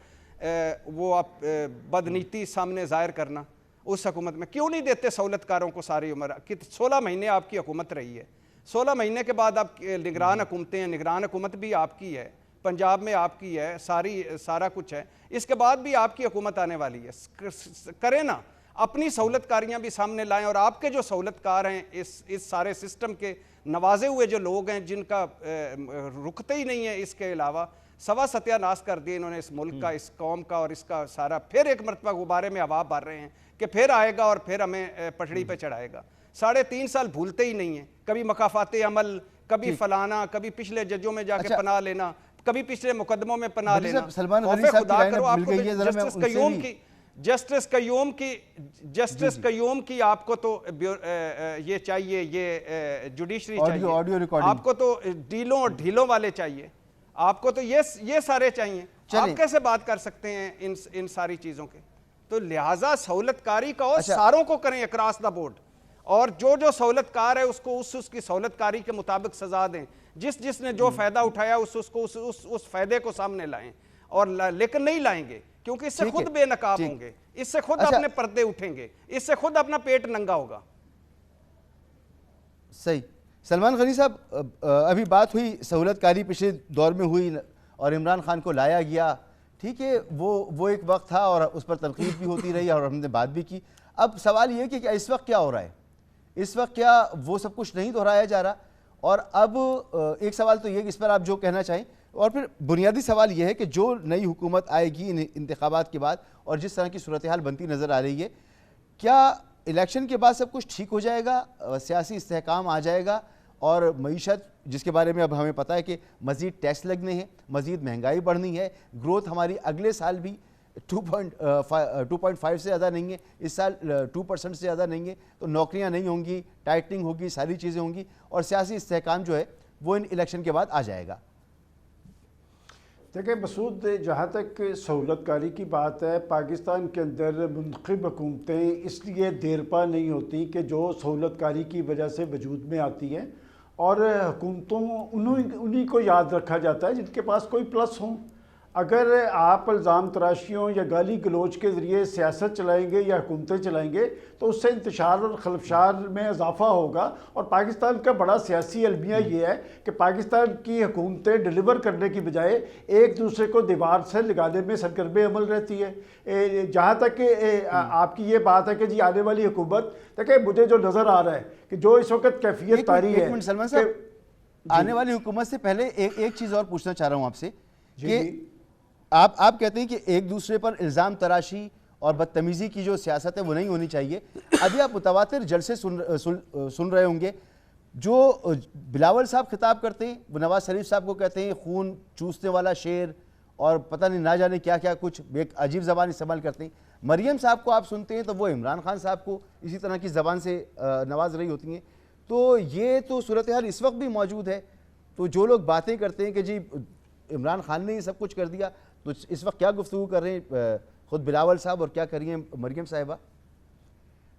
وہ آپ بدنیتی سامنے ظاہر کرنا؟ اس حکومت میں کیوں نہیں دیتے سہولت کاروں کو ساری عمر؟ 16 مہینے آپ کی حکومت رہی ہے، 16 مہینے کے بعد آپ نگران حکومتیں ہیں، نگران حکومت بھی آپ کی ہے، پنجاب میں آپ کی ہے، سارا کچھ ہے، اس کے بعد بھی آپ کی حکومت آنے والی ہے، کریں نا اپنی سہولت کاریاں بھی سامنے لائیں، اور آپ کے جو سہولت کار ہیں اس سارے سسٹم کے نوازے ہوئے جو لوگ ہیں جن کا رکتے ہی نہیں ہے، اس کے علاوہ سوا ستیہ ناش کر دیے انہوں نے اس ملک کا، اس قوم کا، اور اس کا سارا پھر ایک مرتبہ غبارے میں ہوا بھر رہے ہیں کہ پھر آئے گا اور پھر ہمیں پٹڑی پہ چڑھائے گا۔ 3.5 سال بھولتے ہی نہیں ہیں، کبھی مکافات عمل، کبھی فلانا، کبھی پچھلے ججوں میں جا کے پناہ لینا، کبھی پچھلے مقدموں میں پناہ لینا۔ سلمان غنی صاحب کی لائن اب مل گئی ہے، ذرا میں ان سے جسٹس قیوم کی آپ کو تو یہ چاہیے، یہ جوڈیشری چاہیے، آپ کو تو ڈیلوں اور ڈھیلوں والے چاہیے، آپ کو تو یہ سارے چاہیے، آپ کیسے بات کر سکتے ہیں ان ساری چیزوں کے؟ تو لہٰذا سہولت کاری کا ساروں کو کریں اکراس دا بورڈ، اور جو سہولت کار ہے اس کو اس کی سہولت کاری کے مطابق سزا دیں، جس نے جو فائدہ اٹھایا اس فائدے کو سامنے لائیں، اور لیکن نہیں لائیں گے کیونکہ اس سے خود بے نقاب ہوں گے، اس سے خود اپنے پردے اٹھیں گے، اس سے خود اپنا پیٹ ننگا ہوگا۔ صحیح۔ سلمان غنی صاحب، ابھی بات ہوئی سہولت کاری پچھلے دور میں ہوئی اور عمران خان کو لایا گیا، ٹھیک ہے، وہ ایک وقت تھا اور اس پر تنقید بھی ہوتی رہی اور ہم نے بات بھی کی۔ اب سوال یہ کہ اس وقت کیا ہو رہا ہے؟ اس وقت کیا وہ سب کچھ نہیں دہرایا جا رہا؟ اور اب ایک سوال تو یہ کہ اس پر آپ جو کہنا چاہیں، اور پھر بنیادی سوال یہ ہے کہ جو نئی حکومت آئے گی ان انتخابات کے بعد اور جس طرح کی صورتحال بنتی نظر آ رہی ہے، کیا الیکشن کے بعد سب کچھ ٹھیک ہو جائے گا، سیاسی استحکام آ جائے گا، اور معیشت جس کے بارے میں اب ہمیں پتہ ہے کہ مزید ٹیکس لگنے ہیں، مزید مہنگائی بڑھنی ہے، گروتھ ہماری اگلے سال بھی 2.5 سے زیادہ نہیں ہے، اس سال 2% سے زیادہ نہیں ہے، تو نوکریاں نہیں ہوں گی، ٹائٹنگ ہوگی، ساری چیزیں ہوں گی، اور سیاسی استحکام جو ہے وہ ان الیکشن کے بعد آ جائے گا؟ دیکھیں مسعود، جہاں تک سہولت کاری کی بات ہے، پاکستان کے اندر منتخب حکومتیں اس لیے دیرپا نہیں ہوتی کہ جو سہولت کاری کی وجہ سے وجود میں آتی ہیں، اور حکومتوں انہی کو یاد رکھا جاتا ہے جن کے پاس کوئی پلس ہوں۔ اگر آپ الزام تراشیوں یا گالی گلوچ کے ذریعے سیاست چلائیں گے یا حکومتیں چلائیں گے تو اس سے انتشار اور خلفشار میں اضافہ ہوگا، اور پاکستان کا بڑا سیاسی المیہ یہ ہے کہ پاکستان کی حکومتیں ڈیلیور کرنے کی بجائے ایک دوسرے کو دیوار سے لگانے میں سرگرم عمل رہتی ہے۔ جہاں تک کہ آپ کی یہ بات ہے کہ جی آنے والی حکومت، دیکھیں مجھے جو نظر آ رہا ہے کہ جو اس وقت کیفیت طاری ہے، سلمان صاحب آنے والی حکومت سے پہلے ایک چیز اور پوچھنا چاہ رہا ہوں آپ سے کہ آپ کہتے ہیں کہ ایک دوسرے پر الزام تراشی اور بدتمیزی کی جو سیاست ہے وہ نہیں ہونی چاہیے۔ ابھی آپ متواتر جلسے سن رہے ہوں گے، جو بلاول صاحب خطاب کرتے ہیں وہ نواز شریف صاحب کو کہتے ہیں خون چوسنے والا شیر، اور پتہ نہیں نہ جانے کیا کیا کچھ ایک عجیب زبان استعمال کرتے ہیں۔ مریم صاحب کو آپ سنتے ہیں تو وہ عمران خان صاحب کو اسی طرح کی زبان سے نواز رہی ہوتی ہیں۔ تو یہ تو صورتحال اس وقت بھی موجود ہے، تو جو لوگ باتیں کرتے ہیں کہ جی عمران خان نے یہ سب کچھ کر دیا، تو اس وقت کیا گفتگو کر رہے ہیں خود بلاول صاحب اور کیا کر رہی ہیں مریم صاحبہ؟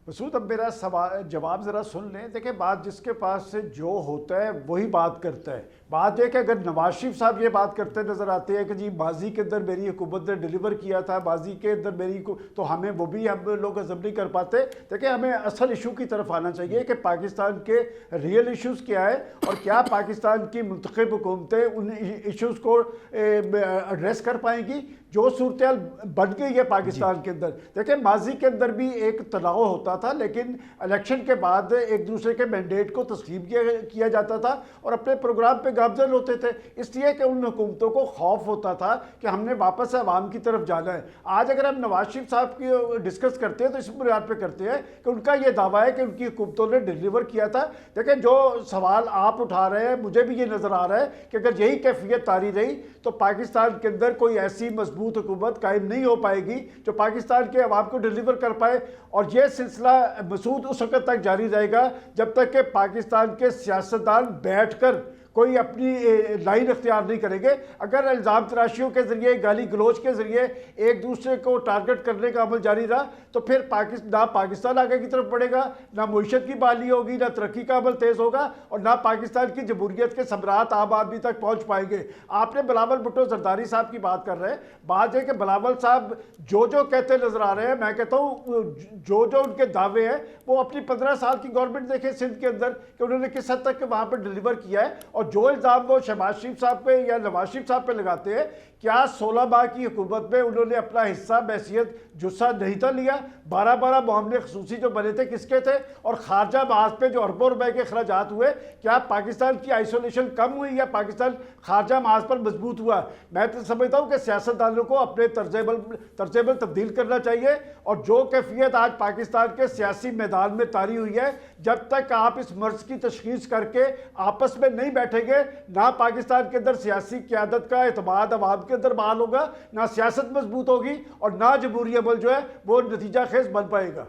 مسعود اب میرا جواب ذرا سن لیں۔ دیکھیں بات جس کے پاس سے جو ہوتا ہے وہی بات کرتا ہے۔ بات یہ کہ اگر نواز شریف صاحب یہ بات کرتے نظر آتے ہیں کہ جی ماضی کے اندر میری حکومت نے ڈیلیور کیا تھا، ماضی کے اندر تو ہمیں وہ بھی ہم لوگ عزم نہیں کر پاتے۔ دیکھیں ہمیں اصل ایشو کی طرف آنا چاہیے کہ پاکستان کے ریئل ایشوز کیا ہے، اور کیا پاکستان کی منتخب حکومتیں ان ایشوز کو ایڈریس کر پائیں گی۔ جو صورتحال بن گئی ہے پاکستان کے اندر، دیکھیں ماضی کے اندر بھی ایک تناؤ ہوتا تھا، لیکن الیکشن کے بعد ایک دوسرے کے مینڈیٹ کو تسلیم کیا جاتا تھا اور اپنے پروگرام پہ گامزن ہوتے تھے، اس لیے کہ ان حکومتوں کو خوف ہوتا تھا کہ ہم نے واپس عوام کی طرف جانا ہے۔ آج اگر ہم نواز شریف صاحب کی ڈسکس کرتے ہیں تو اس بنیاد پہ کرتے ہیں کہ ان کا یہ دعویٰ ہے کہ ان کی حکومتوں نے ڈیلیور کیا تھا۔ دیکھیں جو سوال آپ اٹھا رہے ہیں، مجھے بھی یہ نظر آ رہا ہے کہ اگر یہی کیفیت طاری رہی تو پاکستان کے اندر کوئی ایسی مضبوط حکومت قائم نہیں ہو پائے گی جو پاکستان کے عوام کو ڈیلیور کر پائے، اور یہ سلسلہ مسعود اس وقت تک جاری رہے گا جب تک کہ پاکستان کے سیاستدان بیٹھ کر کوئی اپنی لائن اختیار نہیں کریں گے. اگر الزام تراشیوں کے ذریعے, گالی گلوچ کے ذریعے ایک دوسرے کو ٹارگٹ کرنے کا عمل جاری رہا تو پھر نہ پاکستان آگے کی طرف بڑھے گا, نہ معیشت کی بحالی ہوگی, نہ ترقی کا عمل تیز ہوگا, اور نہ پاکستان کی جمہوریت کے ثمرات عام آدمی تک پہنچ پائیں گے. آپ نے بلاول بھٹو زرداری صاحب کی بات کر رہے ہیں. بات ہے کہ بلاول صاحب جو کہتے نظر آ رہے ہیں, میں کہتا ہوں جو ان کے دعوے ہیں وہ اپنی 15 سال کی گورنمنٹ دیکھیں سندھ کے اندر کہ انہوں نے کس حد تک وہاں پر ڈیلیور کیا ہے, اور جو الزام وہ شہباز شریف صاحب پہ یا نواز شریف صاحب پہ لگاتے ہیں, کیا 16 ماہ کی حکومت میں انہوں نے اپنا حصہ بحیثیت جثہ نہیں تھا لیا؟ 12 معاملے خصوصی جو بنے تھے کس کے تھے؟ اور خارجہ محاذ پہ جو اربوں روپے کے اخراجات ہوئے, کیا پاکستان کی آئسولیشن کم ہوئی یا پاکستان خارجہ محاذ پر مضبوط ہوا؟ میں تو سمجھتا ہوں کہ سیاستدانوں کو اپنے طرز عمل تبدیل کرنا چاہیے, اور جو کیفیت آج پاکستان کے سیاسی میدان میں طاری ہوئی ہے, جب تک آپ اس مرض کی تشخیص کر کے آپس میں نہیں بیٹھیں گے, نہ پاکستان کے اندر سیاسی قیادت کا اعتماد عوام کے اندر بحال ہوگا, نہ سیاست مضبوط ہوگی, اور نہ جمہوری عمل جو ہے وہ نتیجہ خیز بن پائے گا.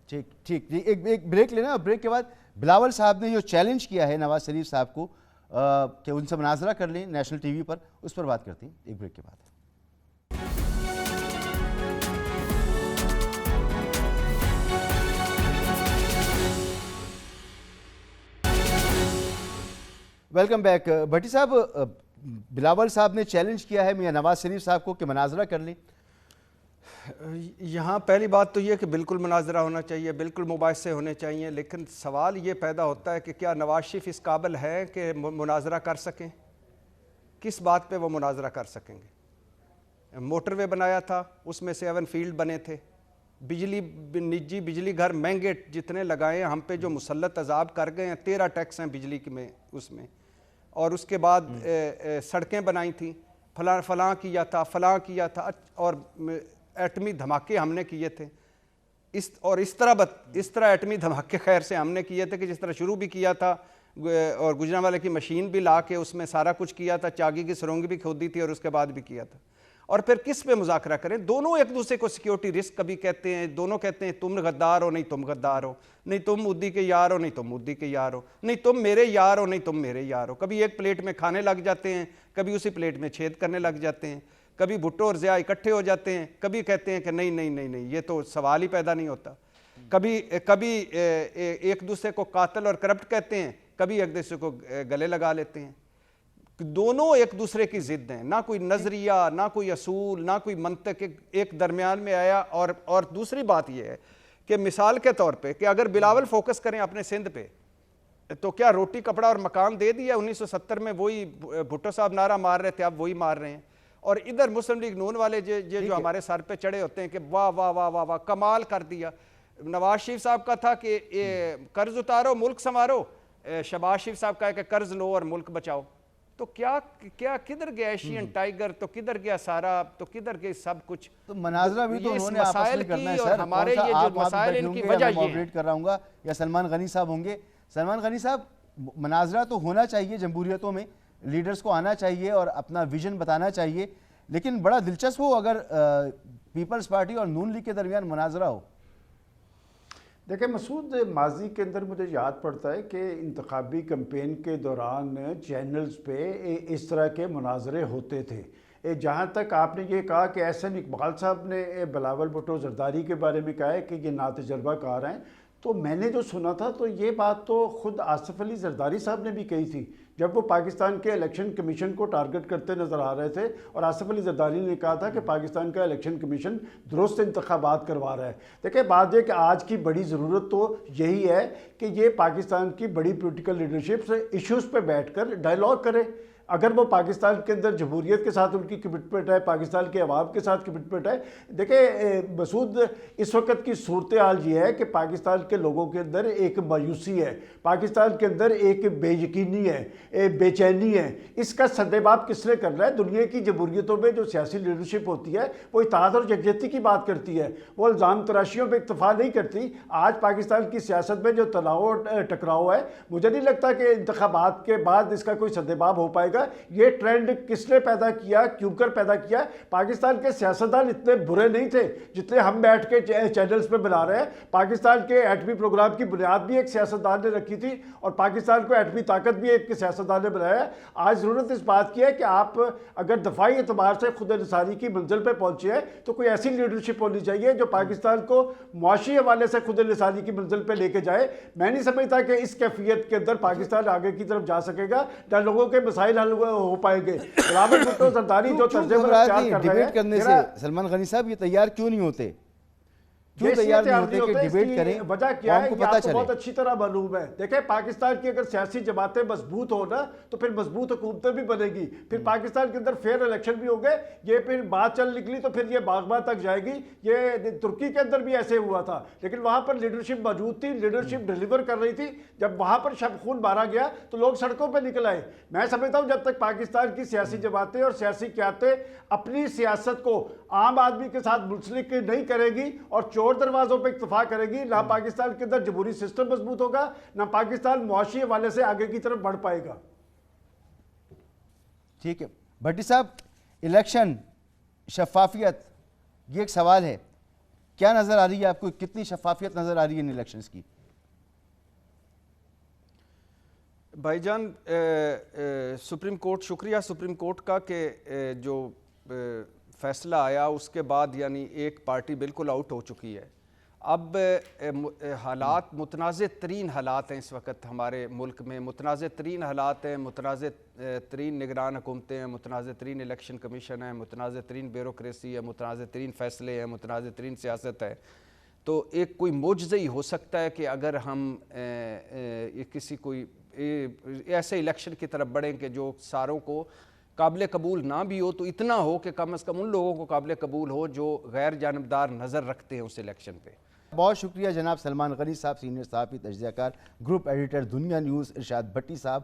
ٹھیک ایک بریک لینا, اور بریک کے بعد بلاول صاحب نے جو چیلنج کیا ہے نواز شریف صاحب کو کہ ان سے مناظرہ کر لیں نیشنل ٹی وی پر, اس پر بات کرتے ہیں ایک بریک کے بعد. Welcome back. بھٹی صاحب, بلاول صاحب نے چیلنج کیا ہے میاں نواز شریف صاحب کو کہ مناظرہ کر لیں. یہاں پہلی بات تو یہ کہ بالکل مناظرہ ہونا چاہیے, بالکل مباحثے ہونے چاہیے, لیکن سوال یہ پیدا ہوتا ہے کہ کیا نواز شریف اس قابل ہے کہ مناظرہ کر سکیں؟ کس بات پہ وہ مناظرہ کر سکیں گے؟ موٹر وے بنایا تھا, اس میں سے 7 فیلڈ بنے تھے, نجی بجلی گھر مہنگے جتنے لگائے ہیں, ہم پہ جو مسلط عذاب کر گئے ہیں, 13 ٹیکس ہیں بجلی میں اس میں, اور اس کے بعد سڑکیں بنائی تھیں, فلاں کیا تھا, اور ایٹمی دھماکے ہم نے کیے تھے. اس طرح ایٹمی دھماکے خیر سے ہم نے کیے تھے کہ جس طرح شروع بھی کیا تھا, اور گجرانوالے کی مشین بھی لا کے اس میں سارا کچھ کیا تھا, چاگی کی سرنگ بھی کھودی تھی, اور اس کے بعد بھی کیا تھا. اور پھر کس پہ مذاکرہ کریں؟ دونوں ایک دوسرے کو سیکیورٹی رسک کبھی کہتے ہیں, دونوں کہتے ہیں تم غدار ہو, نہیں تم غدار ہو, نہیں تم مودی کے یار ہو, نہیں تم مودی کے یار ہو, نہیں تم میرے یار ہو, نہیں تم میرے یار ہو. کبھی ایک پلیٹ میں کھانے لگ جاتے ہیں, کبھی اسی پلیٹ میں چھید کرنے لگ جاتے ہیں, کبھی بھٹو اور ضیاء اکٹھے ہو جاتے ہیں, کبھی کہتے ہیں کہ نہیں یہ تو سوال ہی پیدا نہیں ہوتا, کبھی ایک دوسرے کو قاتل اور کرپٹ کہتے ہیں, کبھی ایک دوسرے کو گلے لگا لیتے ہیں. دونوں ایک دوسرے کی ضد ہیں, نہ کوئی نظریہ, نہ کوئی اصول, نہ کوئی منطق ایک درمیان میں آیا. اور دوسری بات یہ ہے کہ مثال کے طور پہ کہ اگر بلاول فوکس کریں اپنے سندھ پہ, تو کیا روٹی کپڑا اور مکان دے دیا؟ 1970 میں وہی بھٹو صاحب نعرہ مار رہے تھے, اب وہی مار رہے ہیں. اور ادھر مسلم لیگ نون والے جو ہمارے سر پہ چڑھے ہوتے ہیں کہ واہ واہ واہ واہ واہ کمال کر دیا. نواز شریف صاحب کا تھا کہ قرض اتارو ملک سنوارو, شہباز شریف صاحب کا ہے کہ قرض لو اور ملک بچاؤ. تو کیا کدھر گیا ایشین ٹائیگر, تو کدھر گیا سارا, تو کدھر گیا سب کچھ؟ تو مناظرہ بھی تو انہوں نے آپس میں کرنا ہے سر. ہمارے یہ جو مسائل ان کی وجہ یہ ماڈریٹ کر رہا ہوں گا, یا سلمان غنی صاحب ہوں گے. سلمان غنی صاحب, مناظرہ تو ہونا چاہیے جمہوریتوں میں, لیڈرز کو آنا چاہیے اور اپنا ویژن بتانا چاہیے, لیکن بڑا دلچسپ ہو اگر پیپلز پارٹی اور نون لیگ کے درمیان مناظرہ ہو. دیکھیں مسعود, ماضی کے اندر مجھے یاد پڑتا ہے کہ انتخابی کمپین کے دوران چینلز پہ اس طرح کے مناظرے ہوتے تھے. جہاں تک آپ نے یہ کہا کہ احسن اقبال صاحب نے بلاول بھٹو زرداری کے بارے میں کہا ہے کہ یہ ناتجربہ کار ہیں, تو میں نے جو سنا تھا تو یہ بات تو خود آصف علی زرداری صاحب نے بھی کہی تھی جب وہ پاکستان کے الیکشن کمیشن کو ٹارگٹ کرتے نظر آ رہے تھے, اور آصف علی زرداری نے کہا تھا کہ پاکستان کا الیکشن کمیشن درست انتخابات کروا رہا ہے. دیکھیں بات یہ کہ آج کی بڑی ضرورت تو یہی ہے کہ یہ پاکستان کی بڑی پولیٹیکل لیڈرشپ سے ایشوز پہ بیٹھ کر ڈائیلاگ کرے. اگر وہ پاکستان کے اندر جمہوریت کے ساتھ ان کی کمٹمنٹ ہے, پاکستان کے عوام کے ساتھ کمٹمنٹ ہے. دیکھیں مسعود, اس وقت کی صورتحال یہ ہے کہ پاکستان کے لوگوں کے اندر ایک مایوسی ہے, پاکستان کے اندر ایک بے یقینی ہے, بے چینی ہے. اس کا سدباب کس نے کرنا ہے؟ دنیا کی جمہوریتوں میں جو سیاسی لیڈرشپ ہوتی ہے وہ اتحاد اور یکجہتی کی بات کرتی ہے, وہ الزام تراشیوں پہ اکتفا نہیں کرتی. آج پاکستان کی سیاست میں جو تناؤ ٹکراؤ ہے, مجھے نہیں لگتا کہ انتخابات کے بعد اس کا کوئی سدباب ہو پائے گا. گا. یہ ٹرینڈ کس نے پیدا کیا, کیوں کر پیدا کیا؟ پاکستان کے سیاستدان اتنے برے نہیں تھے جتنے ہم بیٹھ کے چینلز پہ بنا رہے ہیں. پاکستان کے ایٹمی پروگرام کی بنیاد بھی ایک سیاستدان نے رکھی تھی اور پاکستان کو ایٹمی طاقت بھی ایک سیاستدان نے بنایا ہے. آج ضرورت اس بات کی ہے کہ آپ اگر دفاعی اعتبار سے خود انحصاری کی منزل پہ پہنچے ہیں تو کوئی ایسی لیڈرشپ ہونی چاہیے جو پاکستان کو معاشی حوالے سے خود انحصاری کی منزل پہ لے کے جائے. میں نہیں سمجھتا کہ اس کیفیت کے اندر پاکستان آگے کی طرف جا سکے گا نہ لوگوں کے مسائل حل ہو پائیں گے. بلاول بھٹو زرداری جو طرز عمل اختیار کر رہے ہیں, ڈیبیٹ کرنے سے سلمان غنی صاحب یہ تیار کیوں نہیں ہوتے؟ کیوں تیار نہیں ہوتے کہ ڈیبیٹ کریں؟ وجہ کیا ہے کو یہ پتہ آپ کو چلے. بہت اچھی طرح معلوم ہے. دیکھیں پاکستان کی اگر سیاسی جماعتیں مضبوط ہو نا تو پھر مضبوط حکومتیں بھی بنے گی, پھر پاکستان کے اندر فیئر الیکشن بھی ہوں گے. یہ پھر بات چل نکلی تو پھر یہ باغباں تک جائے گی. یہ ترکی کے اندر بھی ایسے ہوا تھا لیکن وہاں پر لیڈرشپ موجود تھی, لیڈرشپ ڈیلیور کر رہی تھی. جب وہاں پر شب خون مارا گیا تو لوگ سڑکوں پہ نکل آئے. میں سمجھتا ہوں جب تک پاکستان کی سیاسی جماعتیں اور سیاسی قیادتیں اپنی سیاست کو عام آدمی کے ساتھ منسلک نہیں کرے گی اور چور دروازوں پہ اکتفا کرے گی, نہ پاکستان کے اندر جمہوری سسٹم مضبوط ہوگا, نہ پاکستان معاشی حوالے سے آگے کی طرف بڑھ پائے گا. ٹھیک ہے بھٹی صاحب, الیکشن شفافیت یہ ایک سوال ہے, کیا نظر آ رہی ہے آپ کو, کتنی شفافیت نظر آ رہی ہے ان الیکشنز کی؟ بھائی جان سپریم کورٹ, شکریہ سپریم کورٹ کا کہ جو فیصلہ آیا اس کے بعد یعنی ایک پارٹی بالکل آؤٹ ہو چکی ہے. اب حالات متنازع ترین حالات ہیں اس وقت ہمارے ملک میں, متنازع ترین حالات ہیں, متنازع ترین نگران حکومتیں ہیں, متنازع ترین الیکشن کمیشن ہے, متنازع ترین بیوروکریسی ہے, متنازع ترین فیصلے ہیں, متنازع ترین سیاست ہے. تو ایک کوئی معجزہ ہی ہو سکتا ہے کہ اگر ہم کسی کوئی ایسے الیکشن کی طرف بڑھیں کہ جو ساروں کو قابل قبول نہ بھی ہو تو اتنا ہو کہ کم از کم ان لوگوں کو قابل قبول ہو جو غیر جانبدار نظر رکھتے ہیں اس الیکشن پہ. بہت شکریہ جناب سلمان غنی صاحب, سینئر صحافی, تجزیہ کار, گروپ ایڈیٹر دنیا نیوز, ارشاد بھٹی صاحب,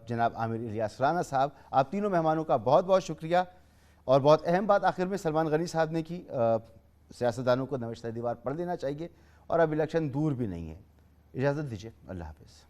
جناب عامر الیاس رانا صاحب, آپ تینوں مہمانوں کا بہت بہت شکریہ. اور بہت اہم بات آخر میں سلمان غنی صاحب نے کی, سیاستدانوں کو نوشتہ دیوار پڑھ لینا چاہیے اور اب الیکشن دور بھی نہیں ہے. اجازت دیجیے, اللہ حافظ.